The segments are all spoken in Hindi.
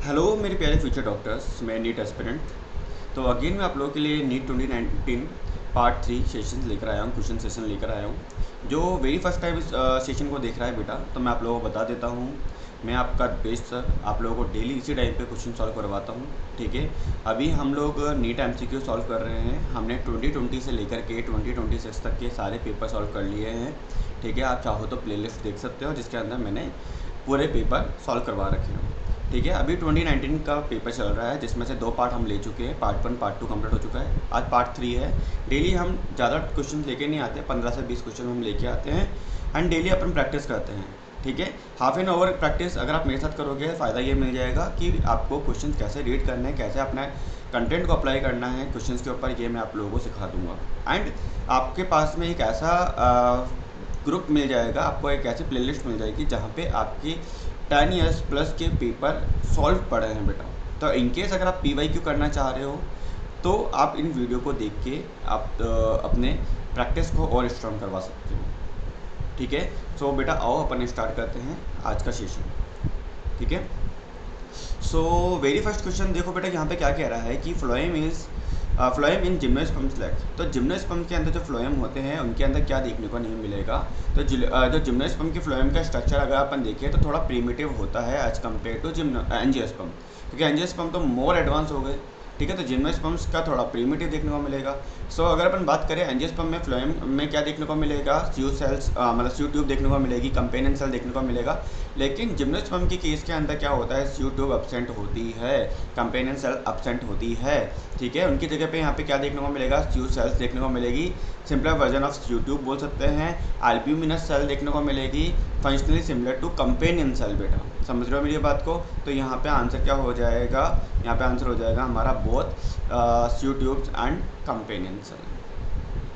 हेलो मेरे प्यारे फ्यूचर डॉक्टर्स, मैं नीट एस्पिरेंट। तो अगेन मैं आप लोगों के लिए नीट 2019 पार्ट 3 सेशन लेकर आया हूँ, क्वेश्चन सेशन लेकर आया हूँ। जो वेरी फर्स्ट टाइम इस सेशन को देख रहा है बेटा, तो मैं आप लोगों को बता देता हूँ, मैं आपका बेस्ट सर आप लोगों को डेली इसी टाइम पे क्वेश्चन सॉल्व करवाता हूँ। ठीक है, अभी हम लोग नीट एमसीक्यू सॉल्व कर रहे हैं। हमने 2020 से लेकर के 2026 तक के सारे पेपर सॉल्व कर लिए हैं। ठीक है, आप चाहो तो प्लेलिस्ट देख सकते हो जिसके अंदर मैंने पूरे पेपर सॉल्व करवा रखे हैं। ठीक है, अभी 2019 का पेपर चल रहा है जिसमें से 2 पार्ट हम ले चुके हैं। पार्ट 1 पार्ट 2 कंप्लीट हो चुका है, आज पार्ट 3 है। डेली हम ज़्यादा क्वेश्चन लेके नहीं आते, 15 से 20 क्वेश्चन हम लेके आते हैं एंड डेली अपन प्रैक्टिस करते हैं। ठीक है, हाफ एन आवर प्रैक्टिस अगर आप मेरे साथ करोगे, फ़ायदा ये मिल जाएगा कि आपको क्वेश्चन कैसे रीड करने हैं, कैसे अपना कंटेंट को अप्लाई करना है क्वेश्चन के ऊपर, ये मैं आप लोगों को सिखा दूंगा। एंड आपके पास में एक ऐसा ग्रुप मिल जाएगा, आपको एक ऐसी प्लेलिस्ट मिल जाएगी जहाँ पे आपकी 10 ईयर्स प्लस के पेपर सॉल्व पड़े हैं बेटा। तो इनकेस अगर आप PYQ करना चाह रहे हो तो आप इन वीडियो को देख के आप अपने प्रैक्टिस को और स्ट्रॉन्ग करवा सकते हो। ठीक है, सो बेटा आओ अपन स्टार्ट करते हैं आज का सेशन। ठीक है, सो वेरी फर्स्ट क्वेश्चन देखो बेटा, यहाँ पे क्या कह रहा है कि फ्लोएम इन जिम्नोस्पर्म सेलेक्ट। तो जिम्नोस्पर्म के अंदर जो फ्लोएम होते हैं उनके अंदर क्या देखने को नहीं मिलेगा। तो जो जिम्नोस्पर्म की फ्लोएम का स्ट्रक्चर अगर अपन देखें तो थोड़ा प्रीमिटिव होता है एज कम्पेयर टू एंजियोस्पर्म, क्योंकि एंजियोस्पर्म तो मोर एडवांस हो गए। ठीक है, तो जिम्नोस्पर्म्स का थोड़ा प्रीमिटिव देखने को मिलेगा। सो अगर अपन बात करें एंजियोस्पर्म में फ्लोएम में क्या देखने को मिलेगा, स्यू सेल्स मतलब स्यू ट्यूब देखने को मिलेगी, कंपेनियन सेल देखने को मिलेगा। लेकिन जिम्नोस्पर्म के केस के अंदर क्या होता है, स्यू ट्यूब एब्सेंट होती है, कंपेनियन सेल एब्सेंट होती है। ठीक है, उनकी जगह पे यहाँ पे क्या देखने को मिलेगा, स्यू सेल्स देखने को मिलेगी, simpler version of sieve tube बोल सकते हैं। एल्ब्यूमिनस सेल देखने को मिलेगी, functionally similar to companion cell. बेटा समझ रहे हो मेरी बात को? तो यहाँ पे आंसर क्या हो जाएगा, यहाँ पे आंसर हो जाएगा हमारा both sieve tubes and companion cell.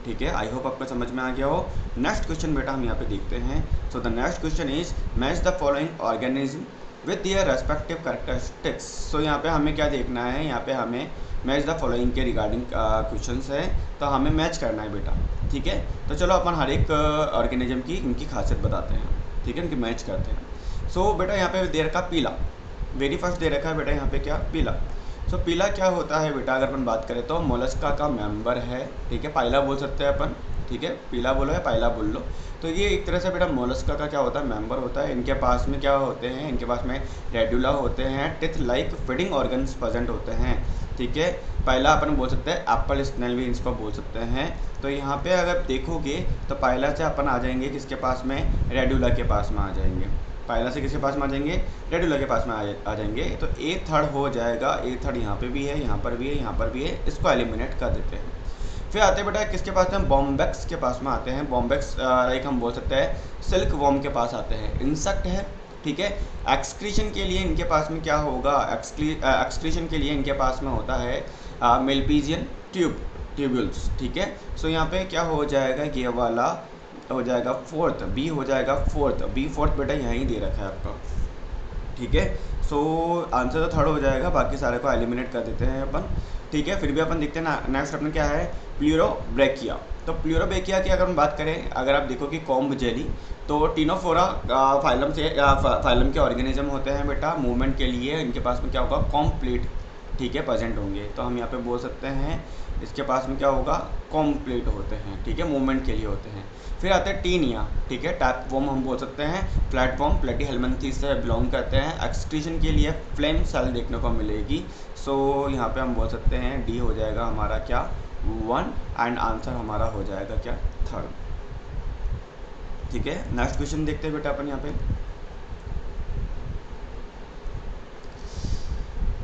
ठीक है, आई होप आपको समझ में आ गया हो। नेक्स्ट क्वेश्चन बेटा हम यहाँ पे देखते हैं। So the next question is match the following organism with their respective characteristics. So यहाँ पे हमें क्या देखना है, यहाँ पे हमें मैच द फॉलोइंग के रिगार्डिंग क्वेश्चन है, तो हमें मैच करना है बेटा। ठीक है, तो चलो अपन हर एक ऑर्गेनिज्म की इनकी खासियत बताते हैं। ठीक है, इनकी मैच करते हैं। सो बेटा यहाँ पे दे रखा पीला, वेरी फर्स्ट दे रखा है बेटा यहाँ पे क्या, पीला। सो पीला क्या होता है बेटा, अगर अपन बात करें तो मोलस्का का मेंबर है। ठीक है, पाइला बोल सकते हैं अपन। ठीक है, पीला बोलो या पाइला बोल लो। तो ये एक तरह से बेटा मोलस्का का क्या होता है, मेंबर होता है। इनके पास में क्या होते हैं, इनके पास में रेडुला होते हैं, teeth like feeding organs present होते हैं। ठीक है, पहला अपन बोल सकते हैं एप्पल स्नेल भी इसको बोल सकते हैं। तो यहाँ पे अगर देखोगे तो पहला से अपन आ जाएंगे किसके पास में, रेडुला के पास में आ जाएंगे। पहला से किसके पास में आ जाएंगे, रेडुला के पास में आ जाएंगे। तो ए थर्ड हो जाएगा, ए थर्ड यहाँ पे भी है, यहाँ पर भी है, यहाँ पर भी है, इसको एलिमिनेट कर देते हैं। फिर आते हैं बेटा किसके पास में, बॉम्बेक्स के पास में आते हैं। बॉम्बेक्स लाइक हम बोल सकते हैं सिल्क वॉर्म के पास आते हैं, इंसेक्ट है। ठीक है, एक्सक्रीशन के लिए इनके पास में क्या होगा, एक्सक्रीशन के लिए इनके पास में होता है मेलपीजियन ट्यूब्यूल्स। ठीक है, सो यहाँ पे क्या हो जाएगा, ये वाला हो जाएगा फोर्थ, बी हो जाएगा फोर्थ, बी फोर्थ बेटा यहीं दे रखा है आपका। ठीक है, सो आंसर तो थर्ड हो जाएगा, बाकी सारे को एलिमिनेट कर देते हैं अपन। ठीक है, फिर भी अपन देखते हैं ना, नेक्स्ट अपने क्या है, प्लूरोब्रेकिया। तो प्लूरोब्रेकिया की अगर हम बात करें, अगर आप देखो कि कॉम्ब जेली, तो टीनोफोरा फाइलम से फाइलम के ऑर्गेनिज्म होते हैं बेटा। मूवमेंट के लिए इनके पास में क्या होगा, कॉम्प्लीट, ठीक है, प्रेजेंट होंगे। तो हम यहाँ पे बोल सकते हैं इसके पास में क्या होगा, कॉम्प्लीट होते हैं। ठीक है, मूवमेंट के लिए होते हैं। फिर आते हैं टीनिया। ठीक है, टैप वॉर्म हम बोल सकते हैं, प्लेटफॉर्म प्लेटीहेल्मिन्थेस से बिलोंग करते हैं। एक्सक्रीशन के लिए फ्लेम सेल देखने को मिलेगी। सो यहाँ पे हम बोल सकते हैं डी हो जाएगा हमारा क्या, 1 एंड आंसर हमारा हो जाएगा क्या, थर्ड। ठीक है, नेक्स्ट क्वेश्चन देखते हैं बेटा अपन यहाँ पे।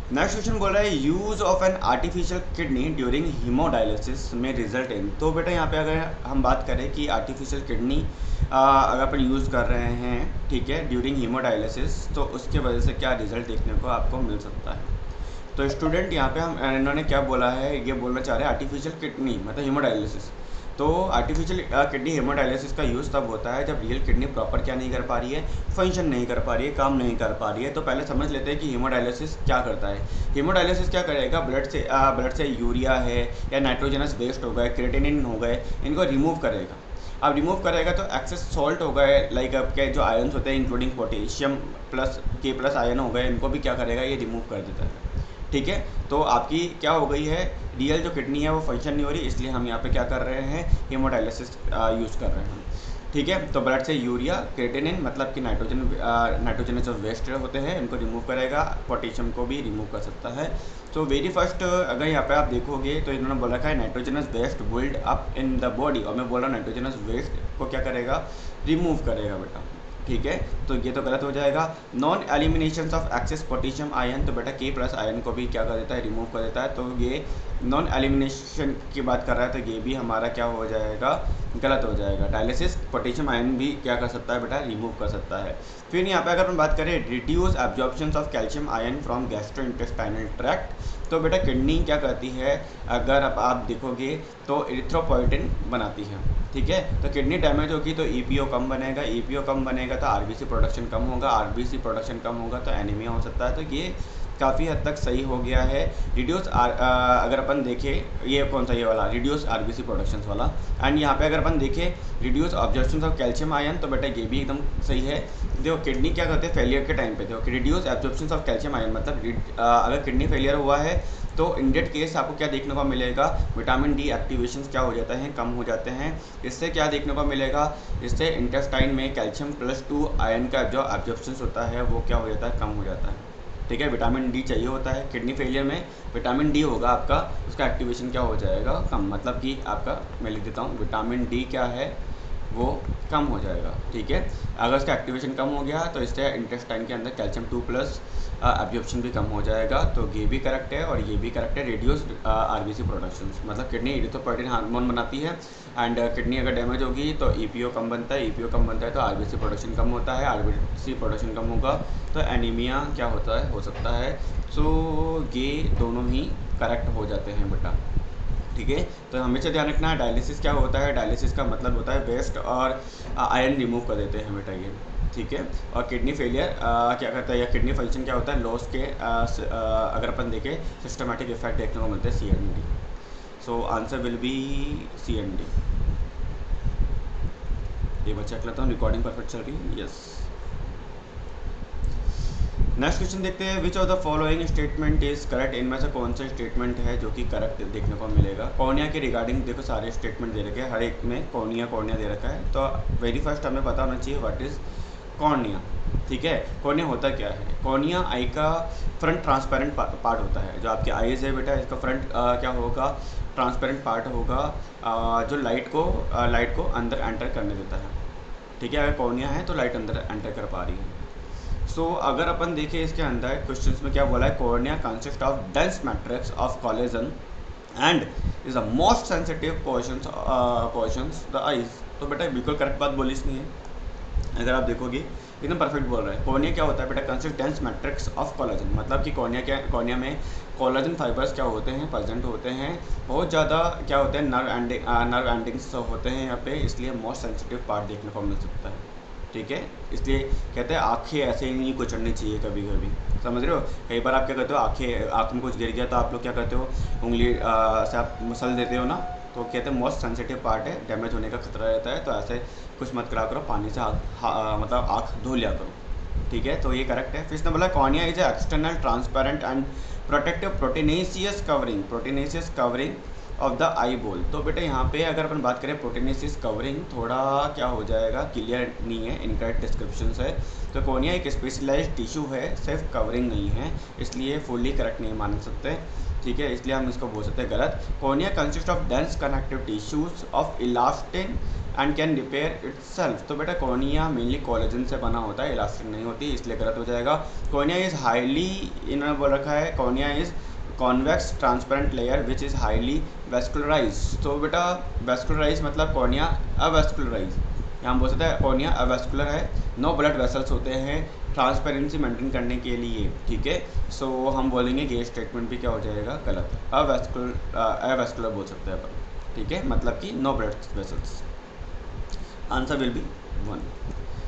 नेक्स्ट क्वेश्चन बोल रहा है use of an artificial kidney during haemodialysis में रिजल्ट इन। तो बेटा यहाँ पे अगर हम बात करें कि आर्टिफिशियल किडनी अगर अपन यूज़ कर रहे हैं, ठीक है, ड्यूरिंग हीमोडायलिसिस, तो उसके वजह से क्या रिजल्ट देखने को आपको मिल सकता है। तो स्टूडेंट यहाँ पे हम इन्होंने क्या बोला है, ये बोलना चाह रहे हैं आर्टिफिशियल किडनी मतलब हीमोडायलिसिस। तो आर्टिफिशियल किडनी हीमोडायलिसिस का यूज़ तब होता है जब रियल किडनी प्रॉपर क्या नहीं कर पा रही है, फंक्शन नहीं कर पा रही है, काम नहीं कर पा रही है। तो पहले समझ लेते हैं कि हीमोडायलिसिस क्या करता है। हीमोडायलिसिस क्या करेगा, ब्लड से यूरिया है या नाइट्रोजनस वेस्ट हो गए, क्रिएटिनिन हो गए, इनको रिमूव करेगा। अब रिमूव करेगा तो एक्सेस सॉल्ट हो गए, लाइक आपके जो आयन्स होते हैं इंक्लूडिंग पोटेशियम प्लस के प्लस आयन हो गए, इनको भी क्या करेगा, ये रिमूव कर देता है। ठीक है, तो आपकी क्या हो गई है, रियल जो किडनी है वो फंक्शन नहीं हो रही, इसलिए हम यहाँ पे क्या कर रहे हैं, हीमोडायलिसिस यूज़ कर रहे हैं। ठीक है, तो ब्लड से यूरिया क्रेटिनिन मतलब कि नाइट्रोजन जो वेस्ट होते हैं इनको रिमूव करेगा, पोटेशियम को भी रिमूव कर सकता है। तो वेरी फर्स्ट अगर यहाँ पे आप देखोगे तो इन्होंने बोला है nitrogenous waste build up in the body, और मैं बोल रहा हूँ नाइट्रोजनस वेस्ट को क्या करेगा, रिमूव करेगा बेटा। ठीक है, तो ये तो गलत हो जाएगा। Non elimination of access potassium ion, तो बेटा के प्लस आयन को भी क्या कर देता है, रिमूव कर देता है, तो ये नॉन एलिमिनेशन की बात कर रहा है, तो ये भी हमारा क्या हो जाएगा, गलत हो जाएगा। डायलिसिस पोटेशियम आयन भी क्या कर सकता है बेटा, रिमूव कर सकता है। फिर यहाँ पे अगर हम बात करें reduce absorption of calcium ion from gastrointestinal tract, तो बेटा किडनी क्या करती है, अगर आप देखोगे तो इरिथ्रोपोइटिन बनाती है। ठीक है, तो किडनी डैमेज होगी तो ईपीओ कम बनेगा, ईपीओ कम बनेगा तो आरबीसी प्रोडक्शन कम होगा, आरबीसी प्रोडक्शन कम होगा तो एनीमिया हो सकता है। तो ये काफ़ी हद तक सही हो गया है। रिड्यूस अगर अपन देखें, ये कौन सा, ये वाला रिड्यूस आरबीसी प्रोडक्शन वाला, एंड यहाँ पे अगर अपन देखें reduce absorption of calcium ion, तो बेटा ये भी एकदम सही है। देखो किडनी क्या करते हैं फेलियर के टाइम पे, देखो reduce absorption of calcium ion मतलब अगर किडनी फेलियर हुआ है तो इन डेट केस आपको क्या देखने को मिलेगा, विटामिन डी एक्टिवेशन क्या हो जाता है, कम हो जाते हैं। इससे क्या देखने को मिलेगा, इससे इंटेस्टाइन में कैल्शियम +2 आयन का जो एब्जॉर्प्शन होता है वो क्या हो जाता है, कम हो जाता है। ठीक है, विटामिन डी चाहिए होता है किडनी फेलियर में, विटामिन डी होगा आपका, उसका एक्टिवेशन क्या हो जाएगा, कम, मतलब कि आपका, मैं लिख देता हूँ, विटामिन डी क्या है वो कम हो जाएगा। ठीक है, अगर उसका एक्टिवेशन कम हो गया तो इससे इंटेस्टाइन के अंदर कैल्शियम 2+ एब्जॉर्प्शन भी कम हो जाएगा। तो ये भी करेक्ट है और ये भी करेक्ट है। रिड्यूस आरबीसी प्रोडक्शन मतलब किडनी इरिथ्रोपोइटिन हार्मोन बनाती है, एंड किडनी अगर डैमेज होगी तो ईपीओ कम बनता है, ईपीओ कम बनता है तो आरबीसी प्रोडक्शन कम होता है, आरबीसी प्रोडक्शन कम होगा तो एनीमिया क्या होता है, हो सकता है। सो ये दोनों ही करेक्ट हो जाते हैं बेटा। ठीक है, तो हमेशा ध्यान रखना है डायलिसिस क्या होता है, डायलिसिस का मतलब होता है वेस्ट और आयन रिमूव कर देते हैं बेटा ये। ठीक है, और किडनी फेलियर क्या करता है, या किडनी फंक्शन क्या होता है, लॉस के अगर अपन देखें सिस्टमेटिक इफेक्ट देखने को मिलते हैं CND। So answer will B CND। ये बच्चा लेता हूँ, रिकॉर्डिंग परफेक्ट चल रही है, यस। नेक्स्ट क्वेश्चन देखते हैं, which of the following statement is correct, इनमें से कौन सा स्टेटमेंट है जो कि करेक्ट देखने को मिलेगा। कॉर्निया के रिगार्डिंग देखो सारे स्टेटमेंट दे रखे हैं, हर एक में कॉर्निया दे रखा है, तो वेरी फर्स्ट हमें पता होना चाहिए व्हाट इज कॉर्निया। ठीक है, कॉर्निया होता क्या है, कॉर्निया आई का फ्रंट ट्रांसपेरेंट पार्ट होता है, जो आपके आईज है बेटा इसका फ्रंट क्या होगा, ट्रांसपेरेंट पार्ट होगा, जो लाइट को अंदर एंटर करने देता है। ठीक है, अगर कॉर्निया है तो लाइट अंदर एंटर कर पा रही है। सो अगर अपन देखें इसके अंदर क्वेश्चंस में क्या बोला है, cornea consist of dense matrix of collagen and is the most sensitive portions the eyes. तो बेटा बिल्कुल करेक्ट बात बोली इसने है, अगर आप देखोगे एकदम परफेक्ट बोल रहा है। कॉर्निया क्या होता है बेटा, consist dense matrix of collagen, मतलब कि कॉर्निया में कोलेजन फाइबर्स क्या होते हैं, प्रेजेंट होते हैं, बहुत ज़्यादा क्या होते हैं, नर्व एंडिंग्स होते हैं यहाँ पे, इसलिए मोस्ट सेंसिटिव पार्ट देखने को मिल सकता है। ठीक है, इसलिए कहते हैं आँखें ऐसे ही नहीं कुचलनी चाहिए कभी कभी, समझ रहे हो। कई बार आप क्या करते हो, आँख में कुछ गिर गया तो आप लोग क्या करते हो, उंगली से आप मसल देते हो ना, तो कहते हैं मोस्ट सेंसिटिव पार्ट है, डैमेज होने का खतरा रहता है, तो ऐसे कुछ मत करा करो, पानी से मतलब आँख धो लिया करो। ठीक है, तो ये करेक्ट है। फिर इसने बोला cornea is a external transparent and protective proteinaceous covering of the eye बोल। तो बेटा यहाँ पे अगर अपन बात करें प्रोटीनेसिस कवरिंग, थोड़ा क्या हो जाएगा, क्लियर नहीं है, इनकरेक्ट डिस्क्रिप्शन है। तो कॉर्निया एक स्पेशलाइज्ड टिश्यू है, सिर्फ कवरिंग नहीं है, इसलिए फुल्ली करेक्ट नहीं मान सकते। ठीक है, इसलिए हम इसको बोल सकते हैं गलत। Cornea consist of dense connective tissues of elastin and can repair itself. तो बेटा कॉर्निया मेनली कोलेजन से बना होता है, इलास्टिन नहीं होती, इसलिए गलत हो जाएगा। कॉर्निया इज हाईली, इन्होंने बोल रखा है cornea is convex transparent layer which is highly vascularise. तो बेटा वेस्कुलराइज मतलब कॉर्निया अवेस्कुलराइज, यहाँ हम बोल सकते हैं कॉर्निया अवेस्कुलर है, नो ब्लड वेसल्स होते हैं ट्रांसपेरेंसी मेंटेन करने के लिए। ठीक है, सो हम बोलेंगे कि ये स्टेटमेंट भी क्या हो जाएगा, गलत, अवेस्कुलर बोल सकते हैं अपन। ठीक है, मतलब कि no blood vessels, answer will be 1।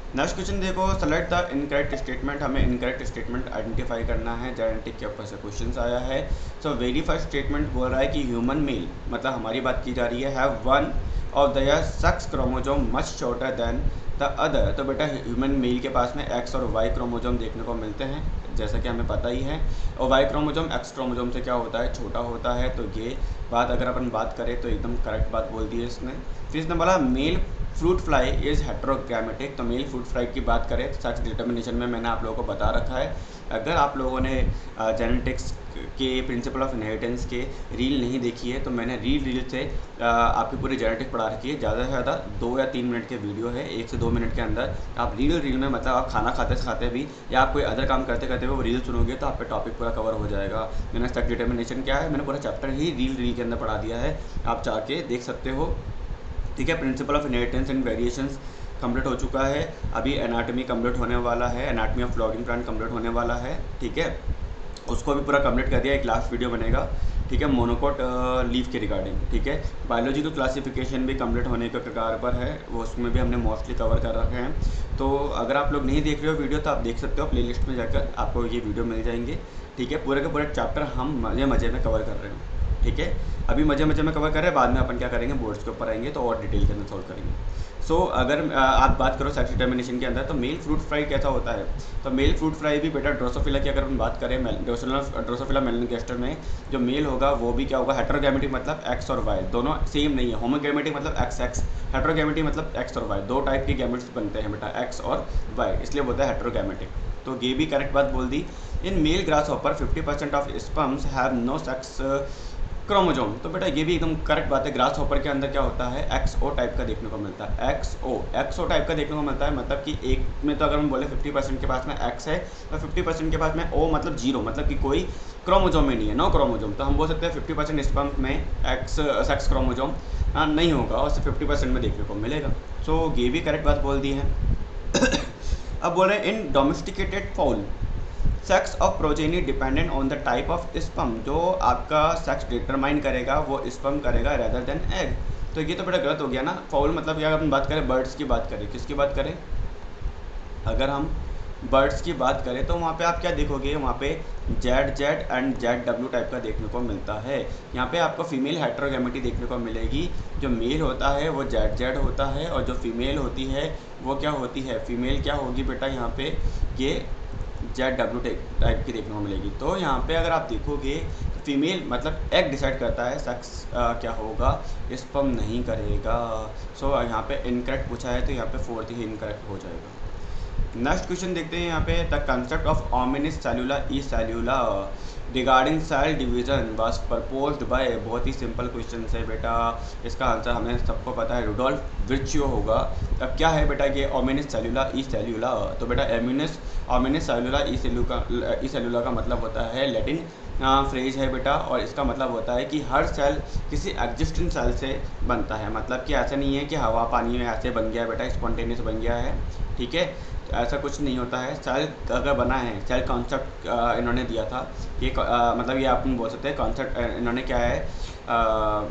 Next question देखो, सेलेक्ट द इनकरेक्ट स्टेटमेंट। हमें इनकरेक्ट स्टेटमेंट आइडेंटिफाई करना है। जेनेटिक के ऊपर से क्वेश्चन आया है। सो वेरी फर्स्ट स्टेटमेंट बोल रहा है कि ह्यूमन मेल, मतलब हमारी बात की जा रही है, have one of the sex chromosome much shorter than the other. तो बेटा ह्यूमन मेल के पास में एक्स और वाई क्रोमोजोम देखने को मिलते हैं, जैसा कि हमें पता ही है। और वाई क्रोमोजोम एक्स क्रोमोजोम से क्या होता है, छोटा होता है। तो ये बात अगर अपन बात करें तो एकदम करेक्ट बात बोल दी है इसने। फिर इसने बोला मेल फ्रूट फ्लाई इज़ हेट्रोगैमेटिक। तो मेल फ्रूट फ्लाई की बात करें तो सेक्स डिटर्मिनेशन में मैंने आप लोगों को बता रखा है। अगर आप लोगों ने जेनेटिक्स के प्रिंसिपल ऑफ इनहेरिटेंस के रील नहीं देखी है तो मैंने रील से आपकी पूरी जेनेटिक्स पढ़ा रखी है। ज़्यादा से ज़्यादा 2 या 3 मिनट के वीडियो है, 1 से 2 मिनट के अंदर आप रील में, मतलब आप खाना खाते भी या आप कोई अदर काम करते करते वो रील सुनोगे तो आप पे टॉपिक पूरा कवर हो जाएगा। मैंने सेक्स डिटर्मिनेशन क्या है, मैंने पूरा चैप्टर ही रील के अंदर पढ़ा दिया है, आप जाके देख सकते हो। ठीक है, principle of inheritance and variations complete हो चुका है। अभी एनाटॉमी कंप्लीट होने वाला है, anatomy of flogging plant complete होने वाला है। ठीक है, उसको भी पूरा कंप्लीट कर दिया, एक लास्ट वीडियो बनेगा। ठीक है, मोनोकोट लीफ के रिगार्डिंग। ठीक है, बायोलॉजिकल क्लासिफिकेशन भी कंप्लीट होने के कगार पर है, वो उसमें भी हमने मोस्टली कवर कर रखे हैं। तो अगर आप लोग नहीं देख रहे हो वीडियो तो आप देख सकते हो, प्लेलिस्ट में जाकर आपको ये वीडियो मिल जाएंगे। ठीक है, पूरे के पूरे चैप्टर हम मज़े में कवर कर रहे हैं। ठीक है, अभी मज़े में कवर कर रहे हैं, बाद में अपन क्या करेंगे, बोर्ड्स के ऊपर आएंगे तो और डिटेल के अंदर सॉल्व करेंगे। सो अगर आप बात करो सेक्स डिटर्मिनेशन के अंदर तो मेल फ्रूट फ्राई कैसा होता है, तो मेल फ्रूट फ्राई भी बेटा ड्रोसोफिला की अगर हम बात करें, ड्रोसोफिला मेलनोगास्टर में जो मेल होगा वो भी क्या होगा, हेटेरोगैमेटिक, मतलब एक्स और वाई दोनों सेम नहीं है। होमोगैमेटिक मतलब एक्स एक्स, हेटेरोगैमेटिक मतलब एक्स और वाई, 2 टाइप के गैमेट्स बनते हैं बेटा, एक्स और वाई, इसलिए बोलता है हेटेरोगैमेटिक। तो ये भी करेक्ट बात बोल दी। In male grasshopper 50% of sperms have no sex chromosome. तो बेटा ये भी एकदम करेक्ट बात है। ग्रास हॉपर के अंदर क्या होता है, एक्सओ टाइप का देखने को मिलता है, एक्सओ टाइप का देखने को मिलता है। मतलब कि एक में तो अगर हम बोले 50% के पास में एक्स है तो 50% के पास में ओ मतलब जीरो, मतलब कि कोई क्रोमोजोम में नहीं है, नो क्रोमोजोम। तो हम बोल सकते हैं 50% स्पर्म में एक्स सेक्स क्रोमोजोम नहीं होगा और सिर्फ 50% में देखने को मिलेगा। सो ये भी करेक्ट बात बोल दी है। अब बोल रहे हैं in domesticated fowl sex of progeny dependent on the type of sperm. जो आपका सेक्स डिटरमाइन करेगा वो स्पर्म करेगा रेदर देन एग। तो ये तो बेटा गलत हो गया ना। फाउल मतलब अगर हम बात करें बर्ड्स की बात करें, किसकी बात करें, अगर हम बर्ड्स की बात करें तो वहाँ पे आप क्या देखोगे, वहाँ पे जेड एंड जेड टाइप का देखने को मिलता है। यहाँ पे आपको फीमेल हेटेरोगैमेटी देखने को मिलेगी। जो मेल होता है वो जेड होता है और जो फीमेल होती है वो क्या होती है, फीमेल क्या होगी बेटा, यहाँ पे ये जेड टाइप की देखने को मिलेगी। तो यहाँ पे अगर आप देखोगे तो फीमेल मतलब एग डिसाइड करता है, सेक्स क्या होगा, स्पर्म नहीं करेगा। सो यहाँ पे इनकरेक्ट पूछा है तो यहाँ पे 4th ही इनकरेक्ट हो जाएगा। नेक्स्ट क्वेश्चन देखते हैं यहाँ पे, the concept of omnis cellula e cellula regarding cell division was proposed by. बहुत ही सिंपल क्वेश्चन है बेटा, इसका आंसर हमें सबको पता है, रुडोल्फ विर्चियो होगा। अब क्या है बेटा ये ऑमिनिस सेलुला ई सेलुला, तो बेटा ऑमिनिस सेलुला ई सेलुला का मतलब होता है लैटिन फ्रेज है बेटा, और इसका मतलब होता है कि हर सेल किसी एग्जिस्टिंग सेल से बनता है। मतलब कि ऐसा नहीं है कि हवा पानी में ऐसे बन गया है बेटा, स्पॉन्टेनियस बन गया है। ठीक है, तो ऐसा कुछ नहीं होता है। सेल अगर बना है, सेल कॉन्सेप्ट इन्होंने दिया था, ये मतलब ये आप बोल सकते हैं कॉन्सेप्ट इन्होंने क्या है,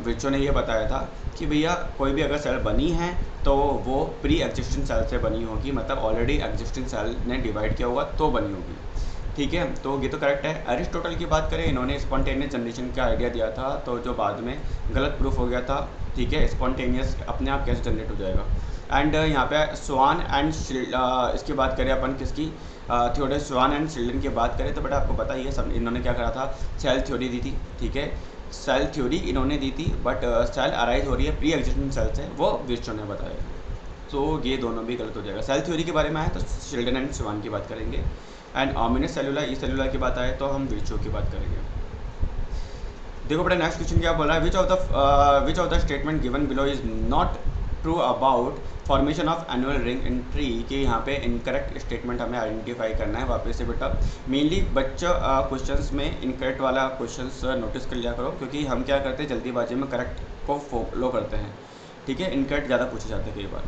विर्चियो ने ये बताया था कि भैया कोई भी अगर सेल बनी है तो वो प्री एग्जिस्टिंग सेल से बनी होगी, मतलब ऑलरेडी एग्जिस्टिंग सेल ने डिवाइड किया होगा तो बनी होगी। ठीक है, तो ये तो करेक्ट है। एरिस्टोटल की बात करें, इन्होंने स्पॉन्टेनियस जनरेशन का आइडिया दिया था, तो जो बाद में गलत प्रूफ हो गया था। ठीक है, स्पॉन्टेनियस अपने आप कैसे जनरेट हो जाएगा। एंड यहाँ पे स्वान एंड इसकी बात करें अपन, किसकी थ्योरी, स्वान एंड शिल्डन की बात करें तो बेटा आपको पता ही है, सब इन्होंने क्या करा था, सेल थ्योरी दी थी। ठीक है, सेल थ्योरी इन्होंने दी थी, बट सेल अराइज हो रही है प्री एग्जिस्टिंग सेल से, वो विर्चियो ने बताया। तो ये दोनों भी गलत हो जाएगा। सेल थ्योरी के बारे में आए तो शिल्डन एंड स्वान की बात करेंगे, एंड ऑमिनिस सेलुला ई सेलुला की बात आए तो हम विर्चियो की बात करेंगे। देखो बेटा नेक्स्ट क्वेश्चन क्या बोला है, which of the statement given below is not true about formation of annual ring in tree. कि यहाँ पे इनकरेक्ट स्टेटमेंट हमें आइडेंटिफाई करना है। वापस से बेटा मेनली बच्चा क्वेश्चंस में इनकरेक्ट वाला क्वेश्चंस नोटिस कर लिया करो, क्योंकि हम क्या करते हैं जल्दीबाजी में करेक्ट को फॉलो करते हैं। ठीक है, इनकरेक्ट ज़्यादा पूछे जाते हैं कई बार।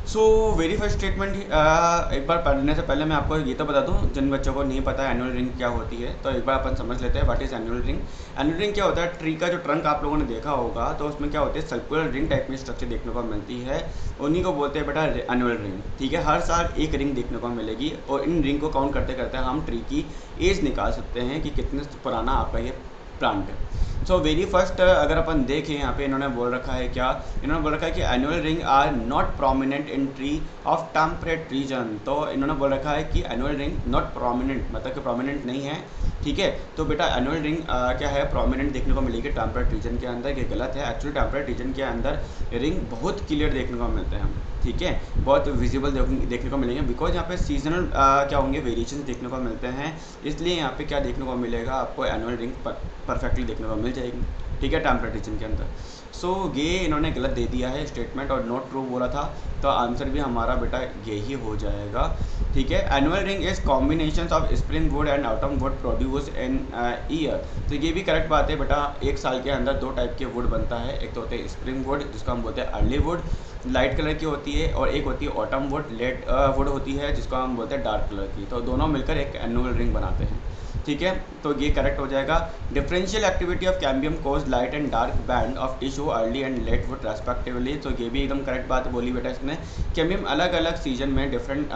सो वेरी फर्स्ट स्टेटमेंट, एक बार पढ़ने से पहले मैं आपको ये तो बता दूं, जिन बच्चों को नहीं पता एनुअल रिंग क्या होती है, तो एक बार अपन समझ लेते हैं what is annual ring. Annual ring क्या होता है? ट्री का जो ट्रंक आप लोगों ने देखा होगा, तो उसमें क्या होती है, सर्कुलर रिंग टाइप में स्ट्रक्चर देखने को मिलती है, उन्हीं को बोलते हैं बेटा एनुअल रिंग। ठीक है, हर साल एक रिंग देखने को मिलेगी, और इन रिंग को काउंट करते करते हम ट्री की एज निकाल सकते हैं कि कितने पुराना आपका ये प्लांट है। सो वेरी फर्स्ट अगर अपन देखें, यहाँ पे इन्होंने बोल रखा है क्या, इन्होंने बोल रखा है कि annual ring are not prominent in tree of temperate region. तो इन्होंने बोल रखा है कि एनुअल रिंग नॉट प्रोमिनेंट, मतलब कि प्रोमिनेंट नहीं है। ठीक है, तो बेटा एनुअल रिंग क्या है, प्रोमिनेंट देखने को मिलेगी टेम्परेट रीजन के अंदर। ये गलत है, एक्चुअली टेम्परेट रीजन के अंदर रिंग बहुत क्लियर देखने को मिलते हैं हम। ठीक है, बहुत विजिबल देखने को मिलेंगे, बिकॉज यहाँ पे सीजनल क्या होंगे, वेरिएशन देखने को मिलते हैं, इसलिए यहाँ पे क्या देखने को मिलेगा आपको, एनुअल रिंग परफेक्टली देखने को मिल जाएगी। ठीक है, टेम्परेट रीजन के अंदर। सो ये इन्होंने गलत दे दिया है स्टेटमेंट, और नॉट ट्रू बोला था, तो आंसर भी हमारा बेटा यही हो जाएगा। ठीक है, annual ring is combination of spring would and autumn would produce in year. तो ये भी करेक्ट बात है बेटा, एक साल के अंदर दो टाइप के वुड बनता है, एक तो होते हैं स्प्रिंग वुड जिसको हम बोलते हैं अर्ली वुड, लाइट कलर की होती है, और एक होती है ऑटम वुड, लेट वुड होती है जिसको हम बोलते हैं डार्क कलर की। तो दोनों मिलकर एक एनुअल रिंग बनाते हैं। ठीक है, तो ये करेक्ट हो जाएगा। Differential activity of cambium cause light and dark band of tissue early and late wood respectively. तो ये भी एकदम करेक्ट बात बोली बेटा इसने। कैम्बियम अलग अलग सीजन में डिफरेंट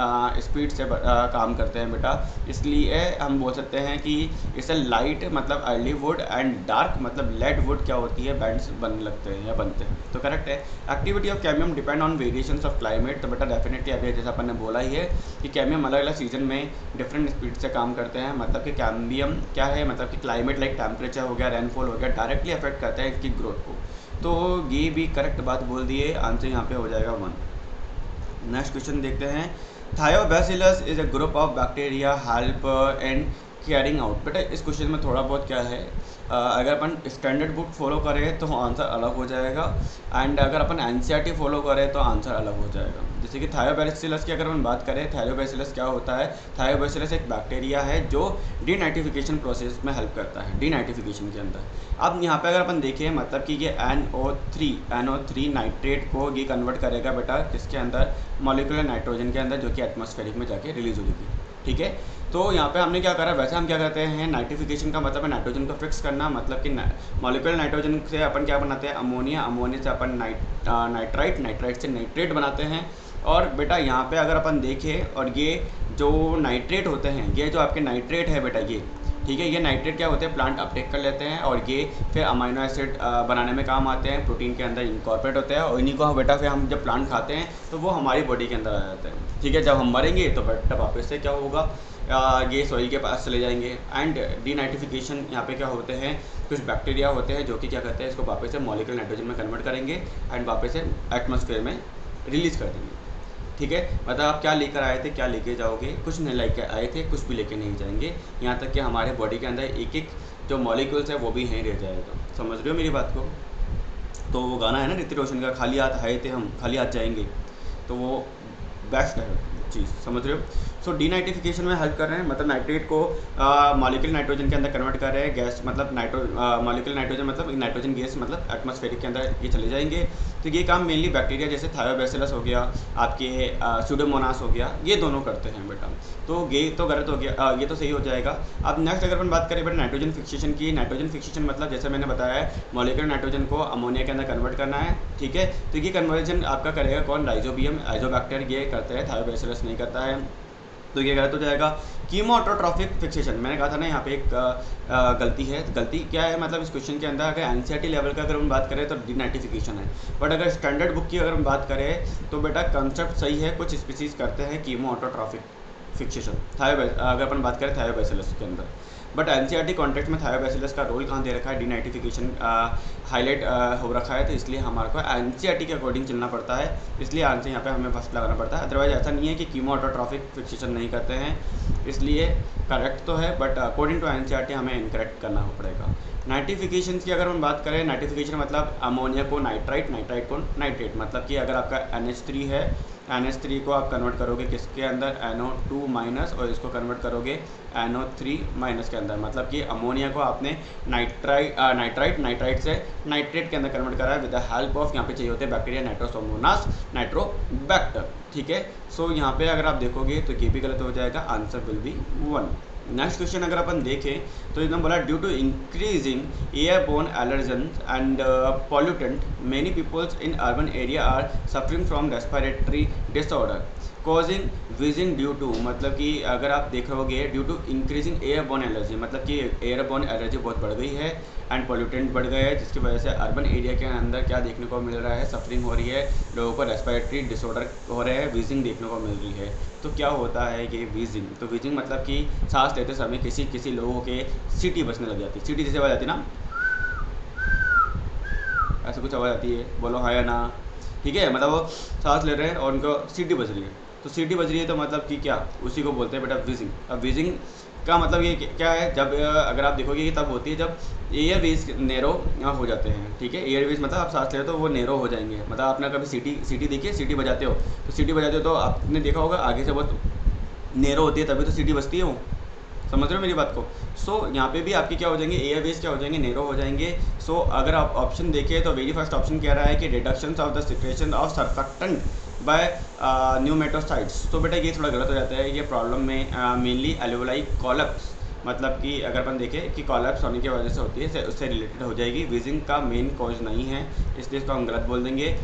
स्पीड से काम करते हैं बेटा, इसलिए हम बोल सकते हैं कि इसे लाइट मतलब अर्ली वुड एंड डार्क मतलब लेट वुड क्या होती है, बैंड्स बनने लगते हैं या बनते हैं। तो करेक्ट है। Activity of cambium depend on variations of climate. तो बेटा डेफिनेटली अभी जैसा अपन ने बोला ही है कि कैम्बियम अलग अलग सीजन में डिफरेंट स्पीड से काम करते हैं, मतलब कि कैम्बियम क्या है, मतलब कि क्लाइमेट लाइक टेम्परेचर हो गया, रेनफॉल हो गया, डायरेक्टली अफेक्ट करता है इसकी ग्रोथ को। तो ये भी करेक्ट बात बोल दी है, आंसर यहाँ पे हो जाएगा 1। नेक्स्ट क्वेश्चन देखते हैं। Thiobacillus is a group of bacteria help in carrying out. बेटा इस क्वेश्चन में थोड़ा बहुत क्या है, अगर अपन स्टैंडर्ड बुक फॉलो करें तो आंसर अलग हो जाएगा, एंड अगर अपन एनसीईआरटी फॉलो करें तो आंसर अलग हो जाएगा। जैसे कि थायोबैसिलस की अगर अपन बात करें, थायोबैसिलस क्या होता है, थायोबैसिलस एक बैक्टीरिया है जो डीनाइट्रिफिकेशन प्रोसेस में हेल्प करता है, डीनाइट्रिफिकेशन के अंदर। अब यहाँ पे अगर अपन देखें, मतलब कि ये NO3 नाइट्रेट को ये कन्वर्ट करेगा बेटा किसके अंदर, मॉलिक्यूलर नाइट्रोजन के अंदर, जो कि एटमॉस्फेरिक में जाके रिलीज होगी। ठीक है, तो यहाँ पे हमने क्या करा, वैसे हम क्या करते हैं, नाइट्रिफिकेशन का मतलब है नाइट्रोजन को फिक्स करना, मतलब कि मॉलिक्यूलर नाइट्रोजन से अपन क्या बनाते हैं, अमोनिया, अमोनिया से अपन नाइट्राइट, नाइट्राइट से नाइट्रेट बनाते हैं। और बेटा यहाँ पे अगर अपन देखें, और ये जो नाइट्रेट होते हैं, ये जो आपके नाइट्रेट है बेटा ये, ठीक है, ये नाइट्रेट क्या होते हैं, प्लांट अपटेक कर लेते हैं, और ये फिर अमाइनो एसिड बनाने में काम आते हैं, प्रोटीन के अंदर इनकॉर्पोरेट होते हैं, और इन्हीं को बेटा फिर हम जब प्लांट खाते हैं तो वो हमारी बॉडी के अंदर आ जाते हैं। ठीक है, जब हम मरेंगे तो बेटा वापस से क्या होगा, ये सॉइल के पास चले जाएंगे। एंड डीनाइट्रिफिकेशन यहाँ पे क्या होते हैं, कुछ बैक्टीरिया होते हैं जो कि क्या करते हैं, इसको वापस से मॉलिक्यूलर नाइट्रोजन में कन्वर्ट करेंगे एंड वापस से एटमॉस्फेयर में रिलीज़ कर देंगे। ठीक है, मतलब आप क्या लेकर आए थे क्या लेके जाओगे, कुछ नहीं लेके आए थे, कुछ भी लेके नहीं जाएंगे, यहाँ तक कि हमारे बॉडी के अंदर एक एक जो मॉलिक्यूल्स है वो भी यहीं रह जाएगा। समझ रहे हो मेरी बात को? तो वो गाना है ना ऋतिक रोशन का, खाली हाथ आए थे हम खाली हाथ जाएंगे, तो वो बेस्ट है चीज़। समझ रहे हो? सो डीनाइट्रिफिकेशन में हेल्प कर रहे हैं, मतलब नाइट्रेट को मॉलिक्यूलर नाइट्रोजन के अंदर कन्वर्ट कर रहे हैं, गैस मतलब मॉलिक्यूलर नाइट्रोजन मतलब नाइट्रोजन गैस मतलब एटमॉस्फेरिक के अंदर ये चले जाएंगे। तो ये काम मेनली बैक्टीरिया जैसे थायोबैसिलस हो गया, आपके स्यूडोमोनास हो गया, ये दोनों करते हैं बेटा। तो ये तो गलत हो गया, ये तो सही हो जाएगा। अब नेक्स्ट अगर अपन बात करें बेटा नाइट्रोजन फिक्सेशन की, नाइट्रोजन फिक्सेशन मतलब जैसे मैंने बताया है, मॉलिक्यूलर नाइट्रोजन को अमोनिया के अंदर कन्वर्ट करना है। ठीक है, तो ये कन्वर्जन आपका करेगा कौन, राइजोबियम, आइजोबैक्टर ये करते हैं, थायोबैसिलस नहीं करता है। तो ये गलत हो जाएगा। कीमोऑटोट्रॉफिक फिक्सेशन, मैंने कहा था ना यहाँ पे एक गलती है। गलती क्या है, मतलब इस क्वेश्चन के अंदर अगर एनसीईआरटी लेवल का अगर हम बात करें तो डीनाइट्रिफिकेशन है, बट अगर स्टैंडर्ड बुक की अगर हम बात करें तो बेटा कंसेप्ट सही है, कुछ स्पीसीज करते हैं कीमोऑटोट्रॉफिक फिक्सेशन, अगर अपन बात करें थायोबैसिलस के अंदर। बट एनसीईआरटी कॉन्टेक्स्ट में थायोबैसिलस का रोल कहाँ दे रखा है, डीनाइट्रिफिकेशन हाईलाइट हो रखा है, तो इसलिए हमारे को एनसीईआरटी के अकॉर्डिंग चलना पड़ता है, इसलिए आंसर यहाँ पे हमें फर्स्ट लगाना पड़ता है। अदरवाइज ऐसा नहीं है कि कीमोऑटोट्रॉफिक फिक्सेशन नहीं करते हैं, इसलिए करेक्ट तो है, बट अकॉर्डिंग टू एनसीईआरटी हमें इनकरेक्ट करना पड़ेगा। नाइट्रिफिकेशन की अगर हम बात करें, नाइट्रिफिकेशन मतलब अमोनिया को नाइट्राइट, नाइट्राइट को नाइट्रेट, मतलब कि अगर आपका NH3 है, NH3 को आप कन्वर्ट करोगे किसके अंदर, NO2 माइनस, और इसको कन्वर्ट करोगे NO3 माइनस के अंदर। अंदर, मतलब कि अमोनिया को आपने नाइट्राइट से नाइट्रेट के अंदर कन्वर्ट करा है विद द हेल्प ऑफ, यहाँ पे चाहिए होते हैं बैक्टीरिया नाइट्रोसोमोनास नाइट्रोबैक्टर, ठीक है। सो यहाँ पे अगर आप देखोगे तो ये भी गलत हो जाएगा, answer will be 1। Next question अगर अपन देखें तो एकदम बोला due to increasing airborne allergen and pollutant many peoples in urban area are suffering from respiratory disorder causing wheezing due to, मतलब कि अगर आप देख रहोगे due to increasing airborne allergy, मतलब कि एयरबोर्न एलर्जी बहुत बढ़ गई है एंड पॉल्यूटेंट बढ़ गए हैं, जिसकी वजह से अर्बन एरिया के अंदर क्या देखने को मिल रहा है, सफरिंग हो रही है, लोगों को रेस्पिरेटरी डिसऑर्डर हो रहे हैं, वीजिंग देखने को मिल रही है। तो क्या होता है ये वीजिंग, तो वीजिंग मतलब कि सांस लेते समय किसी लोगों के सीटी बजने लग जाती है, सीटी जैसे आवाज़ आती है ना, ऐसे कुछ आवाज़ आती है, बोलो हाँ या ना, ठीक है, मतलब वो सांस ले रहे हैं और उनको सीटी बज रही है, तो सीटी बज रही है तो मतलब कि क्या, उसी को बोलते हैं बेटा वीजिंग। अब वीजिंग का मतलब ये क्या है, जब अगर आप देखोगे ये तब होती है जब एयरवेज नैरो हो जाते हैं, ठीक है, एयरवेज मतलब आप सांस ले रहे हो तो वो नैरो हो जाएंगे, मतलब आपने कभी सीटी देखी है, सीटी बजाते हो तो सीटी बजाते हो तो आपने देखा होगा आगे से बहुत नैरो होती है, तभी तो सीटी बजती है वो, समझ रहे हो मेरी बात को। सो यहाँ पे भी आपके क्या हो जाएंगे, एयरवेज क्या हो जाएंगे, नैरो हो जाएंगे। सो अगर आप ऑप्शन देखें तो वेरी फर्स्ट ऑप्शन कह रहा है कि reduction of the secretion of surfactant by pneumocytes, तो बेटा ये थोड़ा गलत हो जाता है, ये प्रॉब्लम में मेनली एल्वेओलाई कोलैप्स, मतलब कि अगर अपन देखें कि कोलैप्स होने की वजह से होती है, उससे रिलेटेड हो जाएगी, वीजिंग का मेन कॉज नहीं है, इसलिए इसको हम गलत बोल देंगे।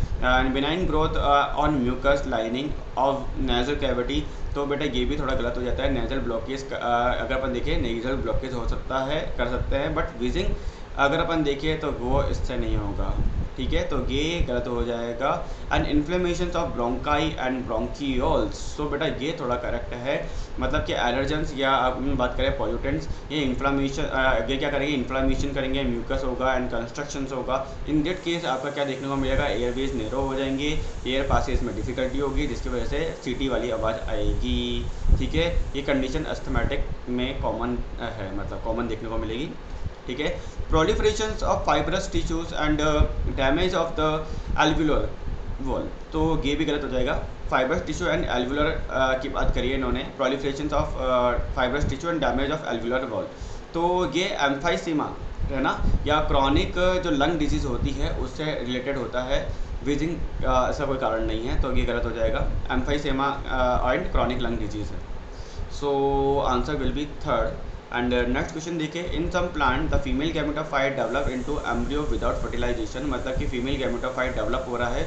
Benign growth on mucus lining of nasal cavity, तो बेटा ये भी थोड़ा गलत हो जाता है, नेजल ब्लॉकेज अगर अपन देखें नेजल ब्लॉकेज हो सकता है, कर सकते हैं, बट वीजिंग अगर अपन देखें तो वो इससे नहीं होगा, ठीक है, तो ये गलत हो जाएगा। And inflammation of bronchi and bronchioles, तो बेटा ये थोड़ा करेक्ट है, मतलब कि एलर्जेंस या अपन बात करें पॉल्यूटेंट्स, ये इन्फ्लामेशन, ये क्या करेंगे, इन्फ्लामेशन करेंगे, म्यूकस होगा एंड कंस्ट्रक्शंस होगा, इन दैट केस आपका क्या देखने को मिलेगा, एयरवेज नैरो हो जाएंगे, एयर पासेज में डिफिकल्टी होगी, जिसकी वजह से सीटी वाली आवाज़ आएगी, ठीक है। ये कंडीशन अस्थमेटिक में कॉमन है, मतलब कॉमन देखने को मिलेगी, ठीक है। Proliferation of fibrous tissues and damage of the alveolar wall, तो ये भी गलत हो जाएगा, फाइब्रस टिश्यू एंड एल्वुलर की बात करिए इन्होंने, proliferation of fibrous tissue and damage of alveolar wall, तो ये एम्फाइसीमा है ना, या क्रॉनिक जो लंग डिजीज़ होती है उससे रिलेटेड होता है, वीजिंग ऐसा कोई कारण नहीं है, तो ये गलत हो जाएगा, emphysema and chronic lung disease है। So answer will be third. And next question देखिए, in some plant the female gametophyte develop into embryo without fertilization, मतलब कि फीमेल गैमेटोफाइट डेवलप हो रहा है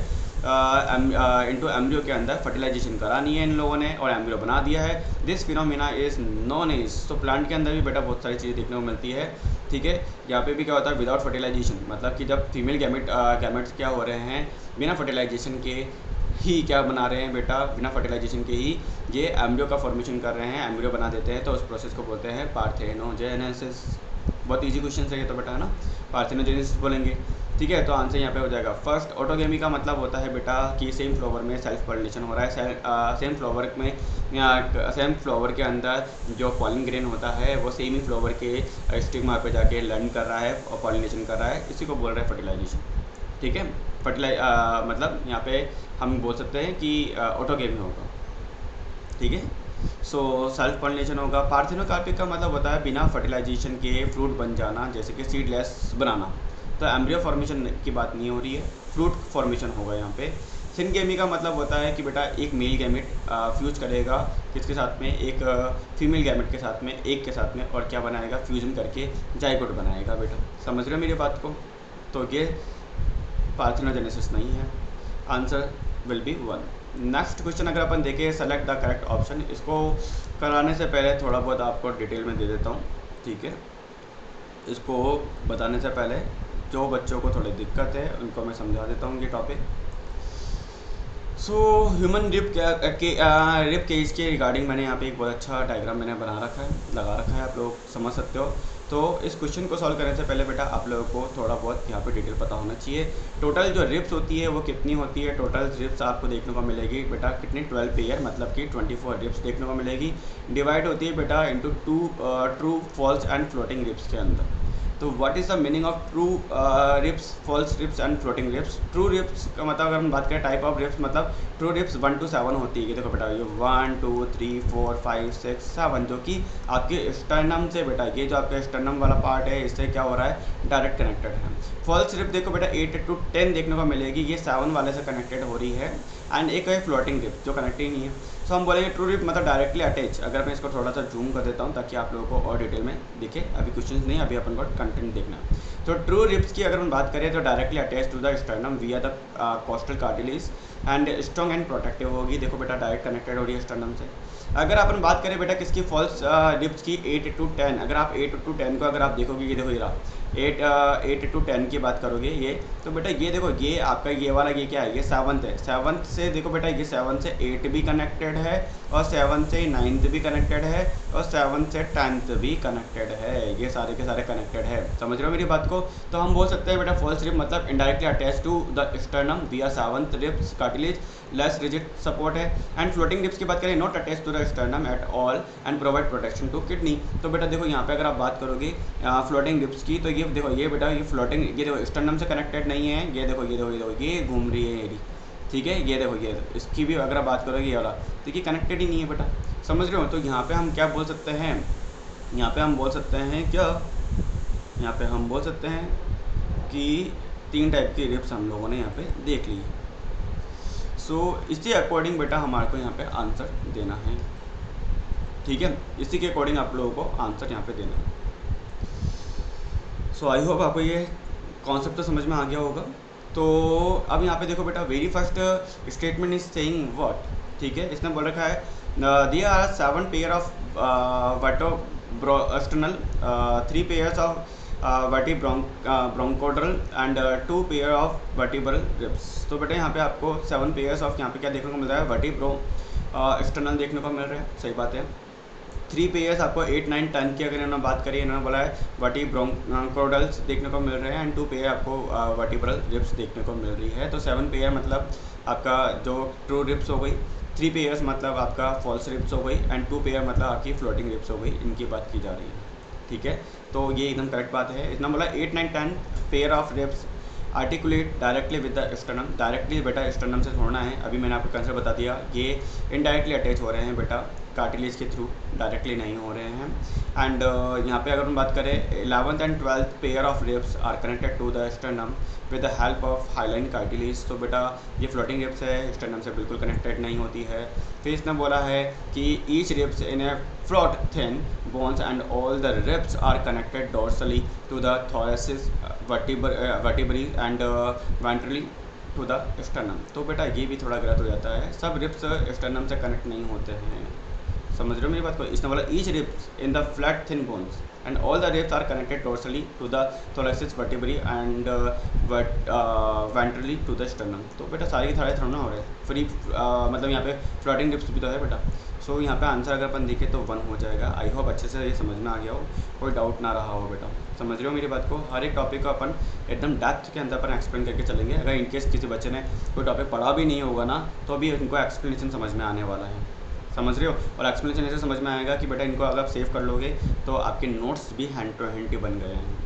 इनटू एम्ब्रियो के अंदर, फर्टिलाइजेशन करा नहीं है इन लोगों ने और एम्ब्रियो बना दिया है, this phenomena is known as, तो प्लांट के अंदर भी बेटा बहुत सारी चीज़ें देखने को मिलती है, ठीक है। यहाँ पे भी क्या होता है, विदाउट फर्टिलाइजेशन, मतलब कि जब फीमेल गैमेट्स क्या हो रहे हैं, बिना फर्टिलाइजेशन के ही क्या बना रहे हैं बेटा, बिना फर्टिलाइजेशन के ही ये एम्ब्रियो का फॉर्मेशन कर रहे हैं, एम्ब्रियो बना देते हैं, तो उस प्रोसेस को बोलते हैं पार्थेनोजेनेसिस। बहुत इजी क्वेश्चन है ये तो बेटा, है ना, पार्थेनोजेनेसिस बोलेंगे, ठीक है। तो आंसर यहाँ पे हो जाएगा फर्स्ट। ऑटोगेमी का मतलब होता है बेटा कि सेम फ्लावर में सेल्फ पॉलिनेशन हो रहा है, सेम फ्लावर में सेम फ्लावर के अंदर जो पॉलिन ग्रेन होता है वो सेम ही फ्लावर के स्टिग्मा पे जाके लैंड कर रहा है और पॉलिनेशन कर रहा है, इसी को बोल रहे हैं फर्टिलाइजेशन, ठीक है। मतलब यहाँ पे हम बोल सकते हैं कि ऑटोगेमी होगा, ठीक है। सो सेल्फ पॉलिनेशन होगा। पार्थेनोकार्पिक का मतलब होता है बिना फर्टिलाइजेशन के फ्रूट बन जाना, जैसे कि सीडलेस बनाना, तो एम्ब्रियो फॉर्मेशन की बात नहीं हो रही है, फ्रूट फॉर्मेशन होगा यहाँ पे। सिनगेमी का मतलब होता है कि बेटा एक मेल गैमेट फ्यूज करेगा किसके साथ में, एक फीमेल गैमेट के साथ में, एक के साथ में, और क्या बनाएगा, फ्यूजन करके जाइगोट बनाएगा बेटा, समझ रहे हो मेरी बात को। तो ये पार्थेनोजेनेसिस नहीं है, answer will be 1। Next question अगर अपन देखें, सेलेक्ट द करेक्ट ऑप्शन, इसको कराने से पहले थोड़ा बहुत आपको डिटेल में दे देता हूँ, ठीक है। इसको बताने से पहले जो बच्चों को थोड़ी दिक्कत है उनको मैं समझा देता हूँ ये topic. So human rib cage के रिगार्डिंग मैंने यहाँ पे एक बहुत अच्छा डायग्राम मैंने बना रखा है, लगा रखा है, आप लोग समझ सकते हो। तो इस क्वेश्चन को सॉल्व करने से पहले बेटा आप लोगों को थोड़ा बहुत यहाँ पे डिटेल पता होना चाहिए। टोटल जो रिप्स होती है वो कितनी होती है, टोटल रिप्स आपको देखने को मिलेगी बेटा कितनी, 12 पेयर, मतलब कि 24 रिप्स देखने को मिलेगी। डिवाइड होती है बेटा into 2 true false and floating ribs के अंदर। तो what is the meaning of true ribs, false ribs and floating ribs? True ribs का मतलब अगर हम बात करें टाइप ऑफ रिप्स, मतलब ट्रू रिप्स 1 to 7 होती है। ये देखो बेटा, ये 1 2 3 4 5 6 7 जो कि आपके स्टर्नम से बेटा, ये जो आपका स्टर्नम वाला पार्ट है इससे क्या हो रहा है, डायरेक्ट कनेक्टेड है। फॉल्स रिप देखो बेटा 8 to 10 देखने को मिलेगी, ये 7 वाले से कनेक्टेड हो रही है। एंड एक है फ्लोटिंग रिप जो कनेक्ट ही नहीं है। सो हम बोलेंगे ट्रू रिप मतलब डायरेक्टली अटैच। अगर मैं इसको थोड़ा सा जूम कर देता हूँ ताकि आप लोगों को और डिटेल में दिखे, अभी क्वेश्चन नहीं, अभी अपन को कंटेंट देखना है। तो ट्रू रिप्स की अगर हम बात करें तो directly attach to the sternum via the costal cartilage and strong and protective होगी। देखो बेटा डायरेक्ट कनेक्टेड हो रही है स्टर्नम से। अगर अपन बात करें बेटा किसकी, फॉल्स रिप्स की 8 to 10, अगर आप 8 to 10 को अगर आप देखोगे, ये देखो ये रहा 8 to 10 की बात करोगे ये, तो बेटा ये देखो ये आपका ये वाला ये क्या है, ये 7th है। 7th से देखो बेटा ये 7 से 8 भी कनेक्टेड है और 7 से 9th भी कनेक्टेड है और 7 से 10th भी कनेक्टेड है। ये सारे के सारे कनेक्टेड है। समझ रहे हो मेरी बात को? तो हम बोल सकते हैं बेटा फॉल्स रिप मतलब indirectly attach to the sternum via 7th ribs cartilage, less rigid support है। एंड फ्लोटिंग रिप्स की बात करें, not attach to the sternum at all and provide protection to kidney. तो बेटा देखो यहाँ पे अगर आप बात करोगे फ्लोटिंग रिप्स की, तो ये देखो ये बेटा ये फ्लोटिंग, ये देखो स्टर्नम से कनेक्टेड नहीं है। ये देखो ये देखो ये देखो ये घूम रही है ये, ठीक है। ये देखो ये इसकी भी अगर आप बात करोगे ये वाला, तो ये कनेक्टेड ही नहीं है बेटा। समझ रहे हो? तो यहाँ पे हम क्या बोल सकते हैं, यहाँ पे हम बोल सकते हैं क्या, यहाँ पे हम बोल सकते हैं कि 3 टाइप की रिप्स हम लोगों ने यहाँ पे देख ली। सो इसी अकॉर्डिंग बेटा हमारे को यहाँ पे आंसर देना है, ठीक है। इसी के अकॉर्डिंग आप लोगों को आंसर यहाँ पे देना है। सो आई होप आपको ये कॉन्सेप्ट तो समझ में आ गया होगा। तो अब यहाँ पे देखो बेटा very first statement is saying what, ठीक है। इसने बोल रखा है there are 7 pair of vertebrosternal, 3 pairs of vertebrochondral and 2 pair of vertebral ribs. तो बेटा यहाँ पे आपको 7 पेयर्स ऑफ यहाँ पे क्या देखने को मिल रहा है, वर्टिब्रोस्टर्नल देखने को मिल रहा है, सही बात है। 3 पेयर्स आपको 8 9 10 की अगर इन्होंने बात करी, इन्होंने बोला है वर्टिब्रोंकोड्रल्स देखने को मिल रहे हैं एंड 2 पेयर आपको वर्टिब्रल रिब्स देखने को मिल रही है। तो 7 पेयर मतलब आपका जो ट्रू रिब्स हो गई, 3 पेयर्स मतलब आपका फॉल्स रिब्स हो गई एंड 2 पेयर मतलब आपकी फ्लोटिंग रिब्स हो गई, इनकी बात की जा रही है, ठीक है। तो ये एकदम करेक्ट बात है। इतना बोला 8 9 10 pair of ribs articulate directly with the sternum, directly बेटा स्टर्नम से छोड़ना है। अभी मैंने आपको कंसेप्ट बता दिया, ये इनडायरेक्टली अटैच हो रहे हैं बेटा कार्टिलेज के थ्रू, डायरेक्टली नहीं हो रहे हैं। एंड यहाँ पे अगर हम बात करें 11th and 12th pair of ribs are connected to the sternum with the help of hyaline cartilage. तो बेटा ये फ्लोटिंग रिब्स है, स्टर्नम से बिल्कुल कनेक्टेड नहीं होती है। फिर इसने बोला है कि each ribs in a flat thin bones and all the ribs are connected dorsally to the thoracic vertebrae and ventrally to the sternum. तो बेटा ये भी थोड़ा गलत हो जाता है, सब रिब्स स्टर्नम से कनेक्ट नहीं होते हैं। समझ रहे हो मेरी बात को? इसने बोला each ribs in the flat thin bones and all the ribs are connected dorsally to the thoracic vertebrae and ventrally to the sternum. तो बेटा सारे के सारे थोड़ा ना हो रहे फ्री, मतलब यहाँ पे फ्लोटिंग रिब्स भी तो है बेटा। सो यहाँ पे आंसर अगर अपन देखें तो 1 हो जाएगा। आई होप अच्छे से ये समझ में आ गया हो, कोई डाउट ना रहा हो बेटा। समझ रहे हो मेरी बात को? हर एक टॉपिक को अपन एकदम डेप्थ के अंदर अपन एक्सप्लेन करके चलेंगे। अगर इनकेस किसी बच्चे ने कोई टॉपिक पढ़ा भी नहीं होगा ना, तो भी इनको एक्सप्लेनेशन समझ में आने वाला है। समझ रहे हो? और एक्सप्लेनेशन ऐसे समझ में आएगा कि बेटा इनको अगर आप सेव कर लोगे तो आपके नोट्स भी हैंड टू हैंड ही बन गए हैं।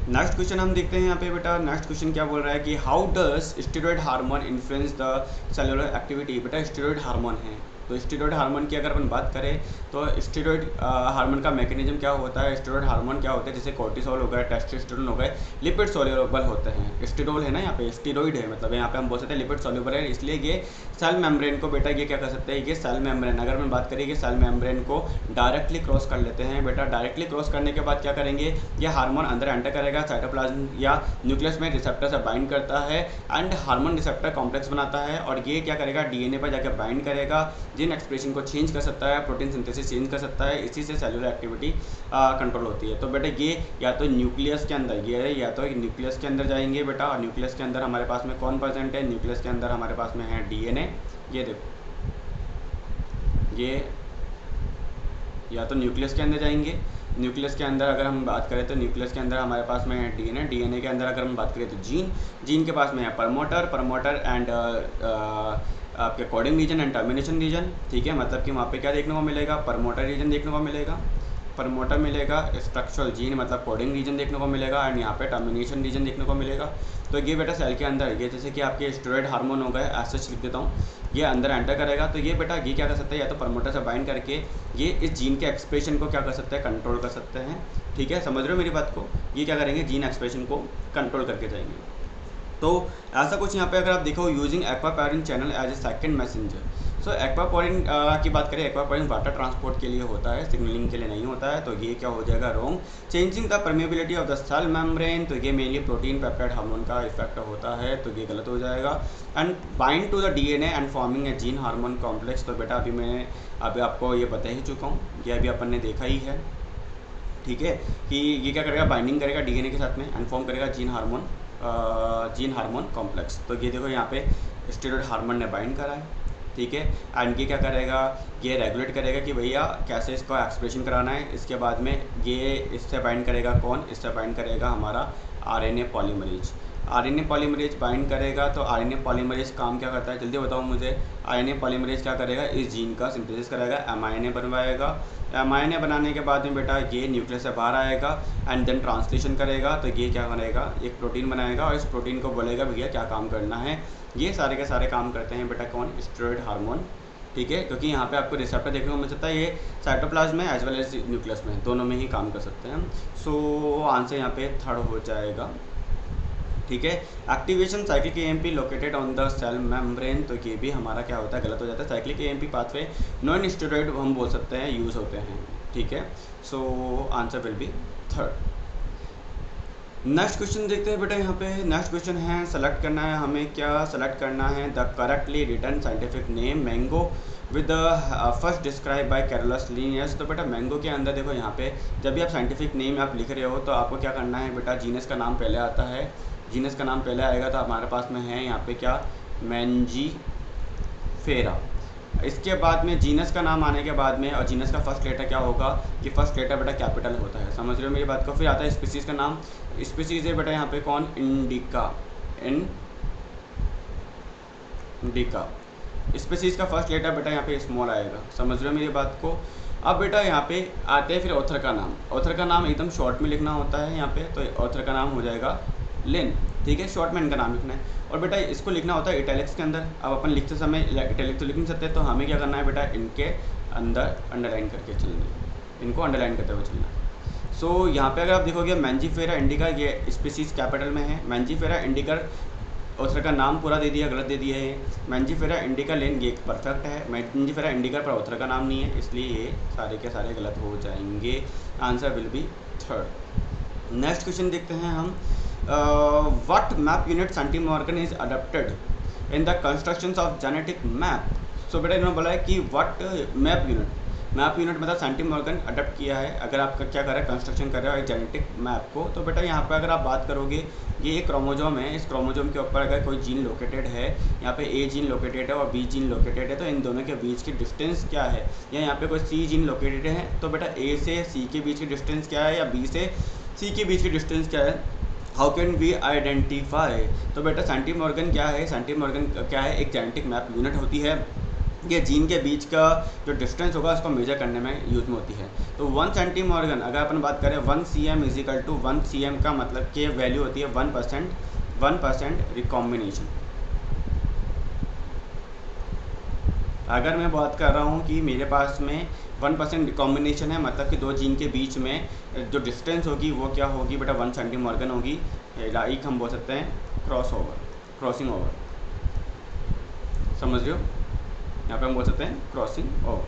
नेक्स्ट क्वेश्चन हम देखते हैं यहाँ पे बेटा। नेक्स्ट क्वेश्चन क्या बोल रहा है कि how does steroid hormone influence the cellular activity. बेटा स्टेरॉइड हार्मोन है, तो स्टेरॉइड हार्मोन की अगर अपन बात करें तो स्टेरॉइड हार्मोन का मैकेनिज्म क्या होता है। स्टेरॉइड हार्मोन क्या होते हैं, जैसे कोर्टिसोल हो गए, टेस्टोस्टेरोन हो गए, लिपिड सोल्यूबल होते हैं। स्टेरॉइड है ना यहाँ पे, स्टेरॉइड है मतलब यहाँ पे हम बोल सकते हैं लिपिड सोल्यूबल है, इसलिए ये सेल मेम्ब्रेन को बेटा ये क्या कर सकते हैं, ये सेल मेम्ब्रेन अगर मैं बात करें, ये सेल मेम्ब्रेन को डायरेक्टली क्रॉस कर लेते हैं बेटा। डायरेक्टली क्रॉस करने के बाद क्या करेंगे, ये हार्मोन अंदर एंटर करेगा, साइटोप्लाज्म या न्यूक्लियस में रिसेप्टर से बाइंड करता है एंड हार्मोन रिसेप्टर कॉम्प्लेक्स बनाता है और ये क्या करेगा, डीएनए पर जाकर बाइंड करेगा, जीन एक्सप्रेशन को चेंज कर सकता है, प्रोटीन सिंथेसिस चेंज कर सकता है, इसी से सेलुलर एक्टिविटी कंट्रोल होती है। तो बेटा ये या तो न्यूक्लियस के अंदर ये है, या तो न्यूक्लियस के अंदर जाएंगे बेटा। और न्यूक्लियस के अंदर हमारे पास में कौन प्रेजेंट है, न्यूक्लियस के अंदर हमारे पास में है डीएनए। ये देखो ये या तो न्यूक्लियस के अंदर जाएंगे, न्यूक्लियस के अंदर अगर हम बात करें तो न्यूक्लियस के अंदर हमारे पास में है डीएनए, डीएनए के अंदर अगर हम बात करें तो जीन, जीन के पास में है प्रमोटर एंड आपके coding region and termination region. ठीक है, मतलब कि वहाँ पे क्या देखने को मिलेगा, प्रमोटर रीजन देखने को मिलेगा। प्रमोटर मिलेगा, स्ट्रक्चरल जीन मतलब कोडिंग रीजन देखने को मिलेगा, एंड यहाँ पे टर्मिनेशन रीजन देखने को मिलेगा। तो ये बेटा सेल के अंदर ये जैसे कि आपके स्टेरॉइड हार्मोन हो गए, ऐसे लिख देता हूँ, ये अंदर एंटर करेगा। तो ये बेटा ये क्या कर सकता है, या तो प्रमोटर से बाइंड करके ये इस जीन के एक्सप्रेशन को क्या कर सकते हैं, कंट्रोल कर सकते हैं। ठीक है, समझ रहे हो मेरी बात को? ये क्या करेंगे, जीन एक्सप्रेशन को कंट्रोल करके जाएंगे। तो ऐसा कुछ यहाँ पे अगर आप देखो, using aquaporin channel as a second messenger. So aquaporin की बात करें, एक्वापोरिन वाटर ट्रांसपोर्ट के लिए होता है, सिग्नलिंग के लिए नहीं होता है। तो ये क्या हो जाएगा, wrong. Changing the permeability of the cell membrane, तो ये मेनली प्रोटीन पेप्टाइड हार्मोन का इफेक्ट होता है, तो ये गलत हो जाएगा। And bind to the DNA and forming a gene hormone complex, तो बेटा अभी आपको ये बता ही चुका हूँ, ये अभी अपन ने देखा ही है। ठीक है, कि ये क्या करेगा, बाइंडिंग करेगा डीएनए के साथ में एंड फॉर्म करेगा जीन हार्मोन कॉम्प्लेक्स। तो ये देखो यहाँ पे स्टेरॉइड हार्मोन ने बाइंड करा है। ठीक है, एंड ये क्या करेगा, ये रेगुलेट करेगा कि भैया कैसे इसको एक्सप्रेशन कराना है। इसके बाद में ये इससे बाइंड करेगा, कौन इससे बाइंड करेगा, हमारा RNA polymerase. RNA polymerase bind करेगा। तो आरएनए पॉलीमरेज काम क्या करता है, जल्दी बताओ मुझे। आरएनए पॉलीमरेज क्या करेगा, इस जीन का सिंथेसिस कराएगा, एमआरएनए बनवाएगा। एमआरएनए बनाने के बाद में बेटा ये न्यूक्लियस से बाहर आएगा एंड देन ट्रांसलेशन करेगा। तो ये क्या करेगा, एक प्रोटीन बनाएगा और इस प्रोटीन को बोलेगा भैया क्या काम करना है। ये सारे के सारे काम करते हैं बेटा कौन, स्टेरॉइड हार्मोन। ठीक है, क्योंकि यहाँ पे आपको रिसेप्टर देखने को मिल सकता है, ये साइटोप्लाज्म में एज वेल एज न्यूक्लियस में, दोनों में ही काम कर सकते हैं। सो आंसर यहाँ पे थर्ड हो जाएगा। ठीक है, activation cyclic AMP located on the cell membrane, तो ये भी हमारा क्या होता है, गलत हो जाता है। Cyclic AMP pathway non steroid हम बोल सकते हैं, यूज़ होते हैं। ठीक है, so answer will be third. Next question देखते हैं बेटा। यहाँ पे नेक्स्ट क्वेश्चन है, सेलेक्ट करना है हमें, क्या सेलेक्ट करना है, the correctly written scientific name mango with the first describe by Carolus Linnaeus. तो बेटा मैंगो के अंदर देखो, यहाँ पे जब भी आप साइंटिफिक नेम आप लिख रहे हो तो आपको क्या करना है बेटा, जीनस का नाम पहले आता है। जीनस का नाम पहले आएगा, तो हमारे पास में है यहाँ पे क्या, मैंजीफेरा। इसके बाद में जीनस का नाम आने के बाद में, और जीनस का फर्स्ट लेटर क्या होगा, कि फर्स्ट लेटर बेटा कैपिटल होता है। समझ रहे हो मेरी बात को? फिर आता है स्पीसीज़ का नाम। स्पीसीज़ है बेटा यहाँ पे कौन, इंडिका। इंडिका स्पीसीज़ का फर्स्ट लेटर बेटा यहाँ पे स्मॉल आएगा। समझ रहे हो मेरी बात को? अब बेटा यहाँ पे आते हैं फिर ऑथर का नाम। ऑथर का नाम एकदम शॉर्ट में लिखना होता है यहाँ पे, तो ऑथर का नाम हो जाएगा लिन। ठीक है, शॉर्ट में इनका नाम लिखना है। और बेटा इसको लिखना होता है इटैलिक्स के अंदर। अब अपन लिखते समय इटैलिक तो लिख नहीं सकते, तो हमें क्या करना है बेटा, इनके अंदर अंडरलाइन करके चलना है, इनको अंडरलाइन करते हुए चलना है। सो यहाँ पे अगर आप देखोगे मैंजीफेरा इंडिका, ये स्पीसीज कैपिटल में है। मैंजीफेरा इंडिका ऑथर का नाम पूरा दे दिया, गलत दे दिया है। मैंजीफेरा इंडिका लेन ये परफेक्ट है। मैंजीफेरा इंडिका पर ऑथर का नाम नहीं है, इसलिए ये सारे के सारे गलत हो जाएंगे। Answer will be third. Next question देखते हैं हम। What map unit centimorgan is adapted in the constructions of genetic map. So बेटा इन्होंने बोला है कि व्हाट मैप यूनिट मतलब सेंटीमॉर्गन अडप्ट किया है। अगर आप क्या कर रहे हैं, कंस्ट्रक्शन कर रहे हो एक जेनेटिक मैप को, तो बेटा यहाँ पे अगर आप बात करोगे, ये एक क्रोमोजोम है। इस क्रोमोजोम के ऊपर अगर कोई जीन लोकेटेड है, यहाँ पे ए जीन लोकेटेड है और बी जीन लोकेटेड है, तो इन दोनों के बीच की डिस्टेंस क्या है। या यहाँ पे कोई सी जीन लोकेटेड है, तो बेटा ए से सी के बीच की डिस्टेंस क्या है, या बी से सी के बीच की डिस्टेंस क्या है, हाउ कैन वी आइडेंटिफाई। तो बेटा सेंटीमॉर्गन क्या है, सेंटीमॉर्गन क्या है, एक जेनेटिक मैप यूनिट होती है। ये जीन के बीच का जो डिस्टेंस होगा उसको मेजर करने में यूज में होती है। तो 1 सेंटीमॉर्गन अगर अपन बात करें, 1 cm is equal to 1 cm का मतलब कि वैल्यू होती है 1% रिकॉम्बिनेशन। अगर मैं बात कर रहा हूँ कि मेरे पास में 1% रिकॉम्बिनेशन है, मतलब कि दो जीन के बीच में जो डिस्टेंस होगी वो क्या होगी बेटा, 1 सेंटीमॉर्गन होगी। लाइक हम बोल सकते हैं क्रॉसिंग ओवर। समझ रहे हो, यहाँ पे हम बोल सकते हैं क्रॉसिंग ओवर।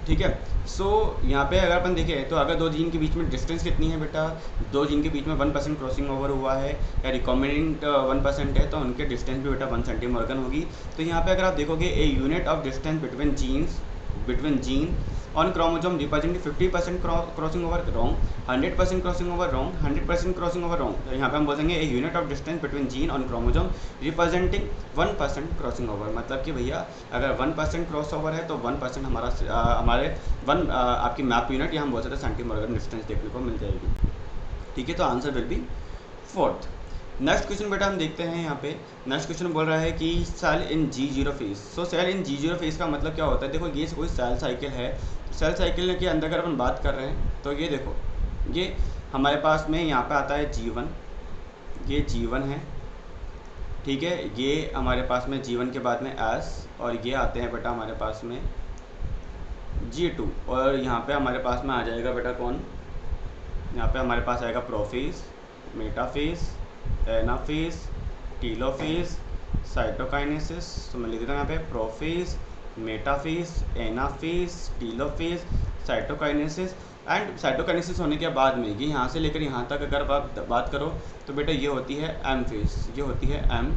ठीक है, सो यहाँ पे अगर अपन देखें तो अगर दो जीन के बीच में डिस्टेंस कितनी है बेटा, दो जीन के बीच में 1% क्रॉसिंग ओवर हुआ है या रिकॉम्बिनेंट 1% है, तो उनके डिस्टेंस भी बेटा 1 सेंटीमॉर्गन होगी। तो यहाँ पे अगर आप देखोगे a unit of distance between gene on chromosome representing 50% crossing over wrong, 100% crossing over wrong, 100% crossing over wrong. तो यहाँ पे हम बोलेंगे a unit of distance between gene on chromosome representing 1% crossing over. मतलब कि भैया अगर 1% क्रॉस ओवर है तो 1% हमारे आपकी मैप यूनिट या हम बोल सकते हैं सेंटीमॉर्गन डिस्टेंस देखने को मिल जाएगी। ठीक है, तो answer will B fourth. Next question बेटा हम देखते हैं यहाँ पे। नेक्स्ट क्वेश्चन बोल रहा है कि सेल इन G0 फेज। सो सेल इन G0 फेज का मतलब क्या होता है? देखो ये कोई सेल साइकिल है। सेल साइकिल के अंदर अगर अपन बात कर रहे हैं तो ये देखो, ये हमारे पास में यहाँ पे आता है G1, ये G1 है, ठीक है। ये हमारे पास में G1 के बाद में S, और ये आते हैं बेटा हमारे पास में G2, और यहाँ पे हमारे पास में आ जाएगा बेटा कौन, यहाँ पे हमारे पास आएगा prophase, metaphase, anaphase, telophase, cytokinesis. तो मैं लिख देता हूँ यहाँ पे prophase, metaphase, anaphase, telophase, cytokinesis. And cytokinesis होने के बाद में ये यहाँ से लेकर यहाँ तक अगर आप बात करो तो बेटा ये होती है एम फेज, ये होती है एम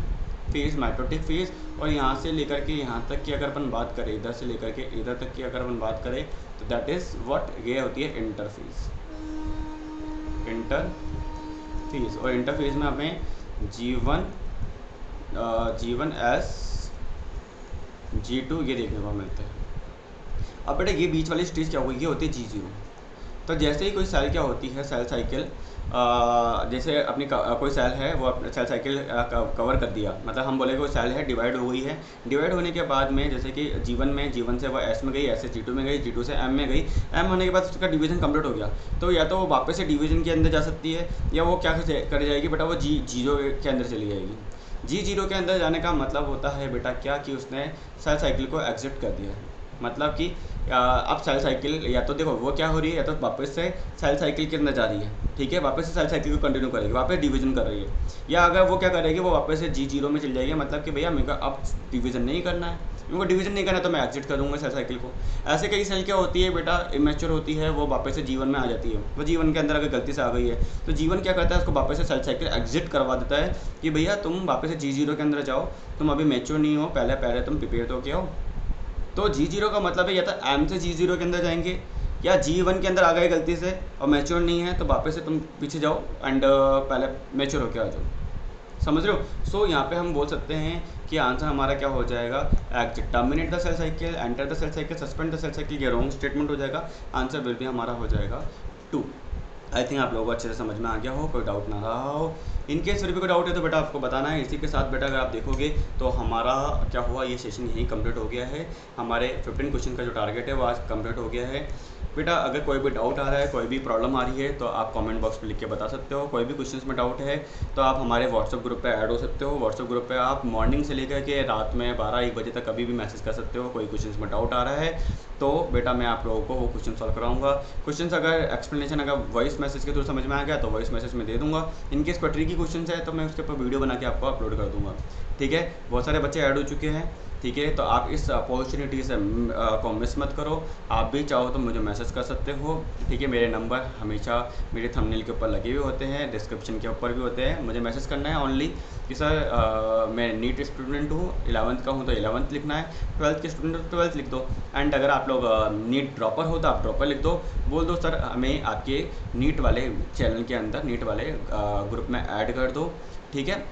फेज, माइटोटिक फेज। और यहाँ से लेकर के यहाँ तक की अगर अपन बात करें, इधर से लेकर के इधर तक की अगर अपन बात करें तो दैट इज़ व्हाट, ये होती है इंटरफेज, इंटरफेज। और इंटरफेज में हमें G1, G1S, G2 ये देखने को मिलते हैं। अब बेटा ये बीच वाली स्टेज क्या होगी, ये होती है G0। तो जैसे ही कोई सेल क्या होती है, सेल साइकिल, जैसे अपनी कोई सेल है वो अपने सेल साइकिल कवर कर दिया, मतलब हम बोले कोई सेल है डिवाइड हो गई है। डिवाइड होने के बाद में जैसे कि G1 से वो S में गई, S से G2 में गई, G2 से M में गई, M होने के बाद उसका डिवीजन कंप्लीट हो गया। तो या तो वो वापस से डिवीजन के अंदर जा सकती है, या वो क्या कर जाएगी बेटा, वो G0 के अंदर चली जाएगी। G0 के अंदर जाने का मतलब होता है बेटा क्या, कि उसने सेल साइकिल को एग्जिट कर दिया है। मतलब कि अब सेल साइकिल या तो देखो वो क्या हो रही है, या तो वापस से सेल साइकिल के अंदर जा रही है, ठीक है, वापस से सेल साइकिल को कंटिन्यू करेगी, वापस डिवीजन कर रही है। या अगर वो क्या करेगी, वो वापस से G0 में चल जाएगी, मतलब कि भैया मेरे को अब डिवीजन नहीं करना है, मेरे को डिवीजन नहीं करना तो मैं एग्जिट कर दूंगा सेल साइकिल को। ऐसे कई सेल क्या होती है बेटा, इमेच्योर होती है, वो वापस से G1 में आ जाती है। वो G1 के अंदर अगर गलती से आ गई है तो G1 क्या करता है, उसको वापस से सेल साइकिल एग्जिट करवा देता है कि भैया तुम वापस से G0 के अंदर जाओ, तुम अभी मैच्योर नहीं हो, पहले तुम प्रिपेयर तो क्या हो। तो G0 का मतलब है या तो M से G0 के अंदर जाएंगे, या G1 के अंदर आ गए गलती से और मैच्योर नहीं है तो वापस से तुम पीछे जाओ एंड पहले मैच्योर होके आ जाओ, समझ रहे हो। सो यहाँ पे हम बोल सकते हैं कि आंसर हमारा क्या हो जाएगा, exit, terminate the cell cycle, enter the cell cycle, suspend the cell cycle, ये रॉन्ग स्टेटमेंट हो जाएगा। आंसर विल भी हमारा हो जाएगा 2। आई थिंक आप लोगों को अच्छे से समझ में आ गया हो, कोई डाउट ना रहा हो। इनकेस फिर भी कोई डाउट है तो बेटा आपको बताना है। इसी के साथ बेटा अगर आप देखोगे तो हमारा क्या हुआ, ये सेशन यहीं कंप्लीट हो गया है। हमारे 15 क्वेश्चन का जो टारगेट है वो आज कंप्लीट हो गया है। बेटा अगर कोई भी डाउट आ रहा है, कोई भी प्रॉब्लम आ रही है तो आप कमेंट बॉक्स में लिख के बता सकते हो। कोई भी क्वेश्चंस में डाउट है तो आप हमारे व्हाट्सअप ग्रुप पे ऐड हो सकते हो। व्हाट्सअप ग्रुप पे आप मॉर्निंग से लेकर के रात में 12-1 बजे तक कभी भी मैसेज कर सकते हो। कोई क्वेश्चंस में डाउट आ रहा है तो बेटा मैं आप लोगों को वो क्वेश्चन सॉल्व कराऊंगा। क्वेश्चंस अगर एक्सप्लेनेशन अगर वॉइस मैसेज के थ्रू समझ में आ गया तो वॉइस मैसेज में दे दूंगा। इनकेस कोई ट्रिकी क्वेश्चन है तो मैं उसके ऊपर वीडियो बना के आपको अपलोड कर दूंगा, ठीक है। बहुत सारे बच्चे ऐड हो चुके हैं, ठीक है। तो आप इस अपॉर्चुनिटी से को मिस मत करो। आप भी चाहो तो मुझे मैसेज कर सकते हो, ठीक है। मेरे नंबर हमेशा मेरे थंबनेल के ऊपर लगे हुए होते हैं, डिस्क्रिप्शन के ऊपर भी होते हैं। मुझे मैसेज करना है ओनली कि सर मैं नीट स्टूडेंट हूँ, 11th का हूँ तो 11th लिखना है, 12th के स्टूडेंट हो तो 12th लिख दो। एंड अगर आप लोग नीट ड्रॉपर हो तो आप ड्रॉपर लिख दो। बोल दो सर हमें आपके नीट वाले चैनल के अंदर, नीट वाले ग्रुप में ऐड कर दो, ठीक है।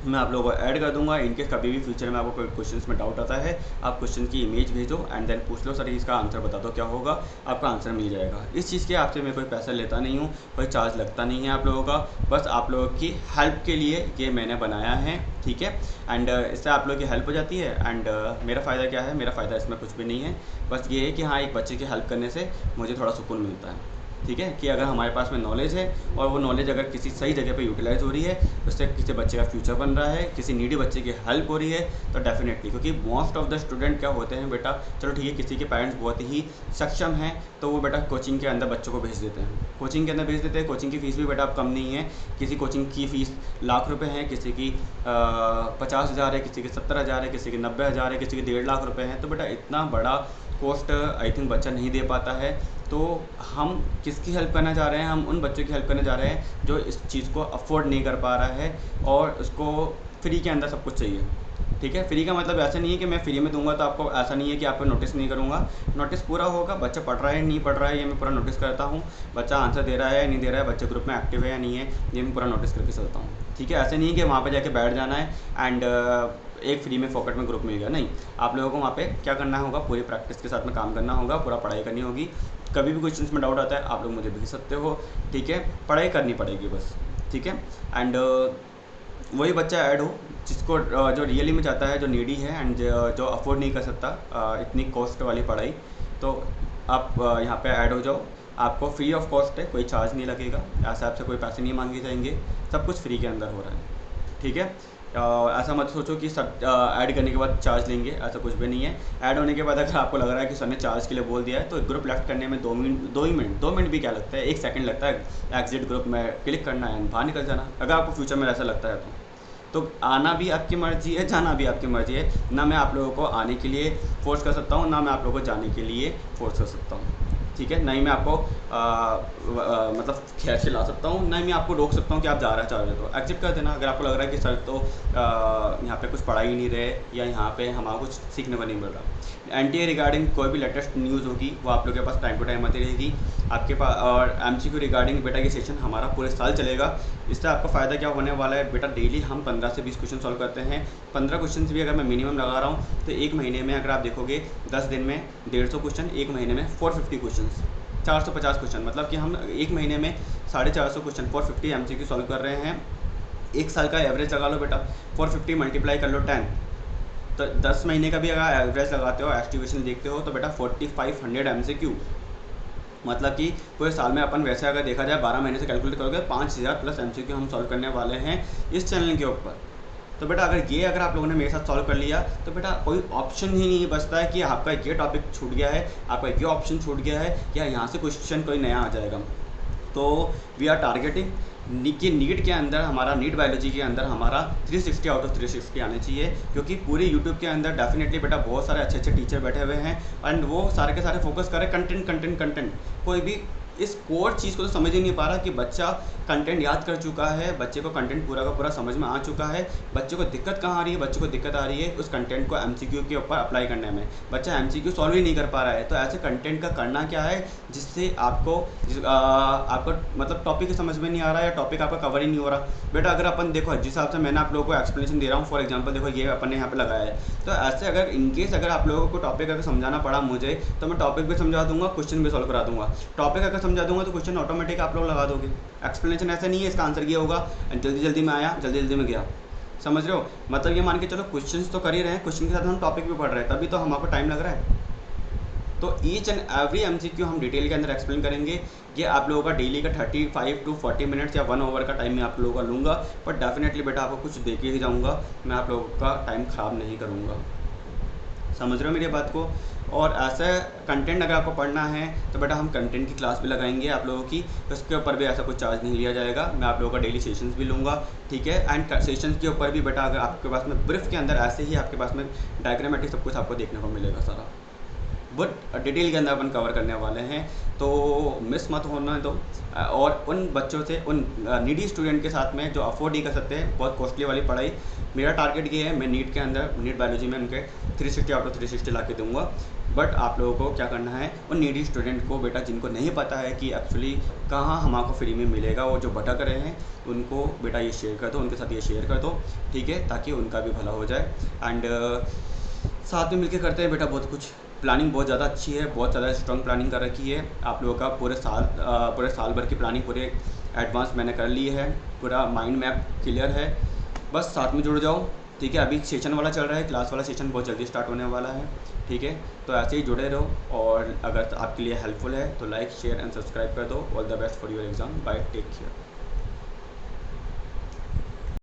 मैं आप लोगों को ऐड कर दूंगा। इनकेस कभी भी फ्यूचर में आपको कोई क्वेश्चंस में डाउट आता है, आप क्वेश्चन की इमेज भेजो एंड देन पूछ लो सर इसका आंसर बता दो, क्या होगा, आपका आंसर मिल जाएगा। इस चीज़ के आपसे मैं कोई पैसा लेता नहीं हूँ, कोई चार्ज लगता नहीं है आप लोगों का, बस आप लोगों की हेल्प के लिए ये मैंने बनाया है, ठीक है। एंड इससे आप लोगों की हेल्प हो जाती है। एंड मेरा फ़ायदा क्या है, मेरा फ़ायदा इसमें कुछ भी नहीं है, बस ये है कि हाँ एक बच्चे की हेल्प करने से मुझे थोड़ा सुकून मिलता है, ठीक है। कि अगर हमारे पास में नॉलेज है और वो नॉलेज अगर किसी सही जगह पे यूटिलाइज़ हो रही है, उससे किसी बच्चे का फ्यूचर बन रहा है, किसी नीडी बच्चे की हेल्प हो रही है, तो डेफिनेटली, क्योंकि मोस्ट ऑफ द स्टूडेंट क्या होते हैं बेटा, चलो ठीक है किसी के पेरेंट्स बहुत ही सक्षम हैं तो वो बेटा कोचिंग के अंदर बच्चों को भेज देते हैं, कोचिंग के अंदर भेज देते हैं। कोचिंग की फ़ीस भी बेटा अब कम नहीं है, किसी कोचिंग की फ़ीस लाख रुपये है, किसी की 50,000 है, किसी की 70,000 है, किसी की 90,000 है, किसी की 1.5 लाख रुपये है। तो बेटा इतना बड़ा कॉस्ट आई थिंक बच्चा नहीं दे पाता है। तो हम किसकी हेल्प करना चाह रहे हैं, हम उन बच्चों की हेल्प करने जा रहे हैं जो इस चीज़ को अफोर्ड नहीं कर पा रहा है और उसको फ्री के अंदर सब कुछ चाहिए, ठीक है। फ्री का मतलब ऐसा नहीं है कि मैं फ्री में दूंगा तो आपको, ऐसा नहीं है कि आपको नोटिस नहीं करूंगा, नोटिस पूरा होगा। बच्चा पढ़ रहा है नहीं पढ़ रहा है ये मैं पूरा नोटिस करता हूँ, बच्चा आंसर दे रहा है नहीं दे रहा है, बच्चे ग्रुप में एक्टिव है या नहीं है, ये मैं पूरा नोटिस करके चलता हूँ, ठीक है। ऐसे नहीं है कि वहाँ पर जाके बैठ जाना है एंड एक फ्री में फोकट में ग्रुप मिल गया, नहीं। आप लोगों को वहाँ पे क्या करना होगा, पूरी प्रैक्टिस के साथ में काम करना होगा, पूरा पढ़ाई करनी होगी। कभी भी क्वेश्चंस में डाउट आता है आप लोग मुझे भेज सकते हो, ठीक है। पढ़ाई करनी पड़ेगी बस, ठीक है। एंड वही बच्चा ऐड हो जिसको जो रियली में चाहता है, जो नीडी है एंड जो अफोर्ड नहीं कर सकता इतनी कॉस्ट वाली पढ़ाई, तो आप यहाँ पे ऐड हो जाओ। आपको फ्री ऑफ कॉस्ट है, कोई चार्ज नहीं लगेगा, ऐसा आपसे कोई पैसे नहीं मांगे जाएंगे, सब कुछ फ्री के अंदर हो रहा है। ठीक है, ऐसा मत सोचो कि सब ऐड करने के बाद चार्ज लेंगे, ऐसा कुछ भी नहीं है। ऐड होने के बाद अगर आपको लग रहा है कि सर ने चार्ज के लिए बोल दिया है, तो ग्रुप लेफ्ट करने में 2 मिनट भी क्या लगता है, 1 सेकंड लगता है, एग्जिट ग्रुप में क्लिक करना है, बाहर निकल जाना, अगर आपको फ्यूचर में ऐसा लगता है तो आना भी आपकी मर्ज़ी है, जाना भी आपकी मर्ज़ी है। ना मैं आप लोगों को आने के लिए फ़ोर्स कर सकता हूँ, ना मैं आप लोगों को जाने के लिए फ़ोर्स कर सकता हूँ। ठीक है, ना ही मैं आपको मतलब खैर से ला सकता हूँ, ना ही मैं आपको रोक सकता हूँ कि आप जा रहे चाह रहे हो तो एग्जिट कर देना। अगर आपको लग रहा है कि सर तो यहाँ पे कुछ पढ़ा ही नहीं रहे, या यहाँ पे हमारा कुछ सीखने को नहीं मिल रहा। एनटीए रिगार्डिंग कोई भी लेटेस्ट न्यूज़ होगी वो आप लोगों के पास टाइम टू टाइम आती रहेगी आपके पास। और एमसीक्यू रिगार्डिंग बेटा ये सेशन हमारा पूरे साल चलेगा। इससे आपका फ़ायदा क्या होने वाला है बेटा, डेली हम 15 से 20 क्वेश्चन सॉल्व करते हैं। 15 क्वेश्चन भी अगर मैं मिनिमम लगा रहा हूँ तो एक महीने में अगर आप देखोगे 10 दिन में 150 क्वेश्चन, एक महीने में 450 क्वेश्चन, 450 क्वेश्चन, मतलब कि हम एक महीने में 450 क्वेश्चन 450 एमसीक्यू सॉल्व कर रहे हैं। एक साल का एवरेज लगा लो बेटा, 450 मल्टीप्लाई कर लो 10, तो 10 महीने का भी अगर एवरेज लगाते हो, एस्टिमेशन देखते हो, तो बेटा 4500 एमसीक्यू, मतलब कि पूरे साल में अपन वैसे अगर देखा जाए 12 महीने से कैलकुलेट करोगे 5000 प्लस एमसीक्यू हम सॉल्व करने वाले हैं इस चैनल के ऊपर। तो बेटा अगर आप लोगों ने मेरे साथ सॉल्व कर लिया तो बेटा कोई ऑप्शन ही नहीं बचता है कि आपका ये टॉपिक छूट गया है, आपका ये ऑप्शन छूट गया है, या यहाँ से क्वेश्चन कोई नया आ जाएगा। तो वी आर टारगेटिंग कि नीट के अंदर हमारा, नीट बायोलॉजी के अंदर हमारा 360 आउट ऑफ 360 आने चाहिए, क्योंकि पूरे यूट्यूब के अंदर डेफिनेटली बेटा बहुत सारे अच्छे अच्छे टीचर बैठे हुए हैं एंड वो सारे के सारे फोकस करें कंटेंट कंटेंट कंटेंट। कोई भी इस कोर चीज़ को तो समझ ही नहीं पा रहा कि बच्चा कंटेंट याद कर चुका है, बच्चे को कंटेंट पूरा का पूरा समझ में आ चुका है, बच्चे को दिक्कत कहाँ आ रही है, बच्चे को दिक्कत आ रही है उस कंटेंट को एमसीक्यू के ऊपर अप्लाई करने में। बच्चा एमसीक्यू सॉल्व ही नहीं कर पा रहा है, तो ऐसे कंटेंट का करना क्या है जिससे आपको मतलब टॉपिक समझ में नहीं आ रहा है या टॉपिक आपका कवर ही नहीं हो रहा। बेटा अगर अपन देखो जिस हिसाब से मैंने आप लोगों को एक्सप्लेनेशन दे रहा हूँ, फॉर एग्जाम्पल देखो ये अपन ने यहाँ पे लगाया है, तो ऐसे अगर इनकेस अगर आप लोगों को टॉपिक अगर समझाना पड़ा मुझे, तो मैं टॉपिक भी समझा दूंगा, क्वेश्चन भी सॉल्व करा दूंगा। टॉपिक अगर समझा दूंगा तो क्वेश्चन ऑटोमेटिक आप लोग लगा दोगे। एक्सप्लेनेशन ऐसा नहीं है इसका आंसर ये होगा, जल्दी जल्दी में आया, जल्दी जल्दी में गया, समझ रहे हो। मतलब ये मान के चलो क्वेश्चंस तो कर ही रहे हैं, क्वेश्चन के साथ हम टॉपिक भी पढ़ रहे हैं, तभी तो हमको टाइम लग रहा है। तो ईच एंड एवरी एमसीक्यू हम डिटेल के अंदर एक्सप्लेन करेंगे। ये आप लोगों का डेली का 35 to 40 मिनट्स या 1 आवर का टाइम मैं आप लोगों का लूँगा, बट डेफिनेटली बेटा आपको कुछ दे के ही जाऊँगा, मैं आप लोगों का टाइम ख़राब नहीं करूँगा। समझ रहे हो मेरी बात को। और ऐसा कंटेंट अगर आपको पढ़ना है तो बेटा हम कंटेंट की क्लास भी लगाएंगे आप लोगों की, उसके ऊपर भी ऐसा कोई चार्ज नहीं लिया जाएगा। मैं आप लोगों का डेली सेशंस भी लूँगा, ठीक है। एंड सेशंस के ऊपर भी बेटा अगर आपके पास में ब्रीफ के अंदर ऐसे ही आपके पास में डायग्रामेटिक सब कुछ आपको देखने को मिलेगा सारा, बट डिटेल के अंदर अपन कवर करने वाले हैं, तो मिस मत होना दो। और उन बच्चों से, उन नीडी स्टूडेंट के साथ में जो अफोर्ड नहीं कर सकते हैं बहुत कॉस्टली वाली पढ़ाई, मेरा टारगेट ये है मैं नीट के अंदर, नीट बायोलॉजी में उनके 360 आउट ऑफ 360 ला के दूँगा। बट आप लोगों को क्या करना है, उन नीडी स्टूडेंट को बेटा जिनको नहीं पता है कि एक्चुअली कहाँ हमको फ्री में मिलेगा, वो जो भटक रहे हैं, उनको बेटा ये शेयर कर दो, उनके साथ ये शेयर कर दो, ठीक है, ताकि उनका भी भला हो जाए। एंड साथ में मिलकर करते हैं बेटा बहुत कुछ। प्लानिंग बहुत ज़्यादा अच्छी है, बहुत ज़्यादा स्ट्रॉन्ग प्लानिंग कर रखी है आप लोगों का। पूरे साल भर की प्लानिंग पूरे एडवांस मैंने कर ली है, पूरा माइंड मैप क्लियर है, बस साथ में जुड़ जाओ, ठीक है। अभी सेशन वाला चल रहा है, क्लास वाला सेशन बहुत जल्दी स्टार्ट होने वाला है, ठीक है। तो ऐसे ही जुड़े रहो, और अगर आपके लिए हेल्पफुल है तो लाइक शेयर एंड सब्सक्राइब कर दो। All the best for your exam, bye, take care.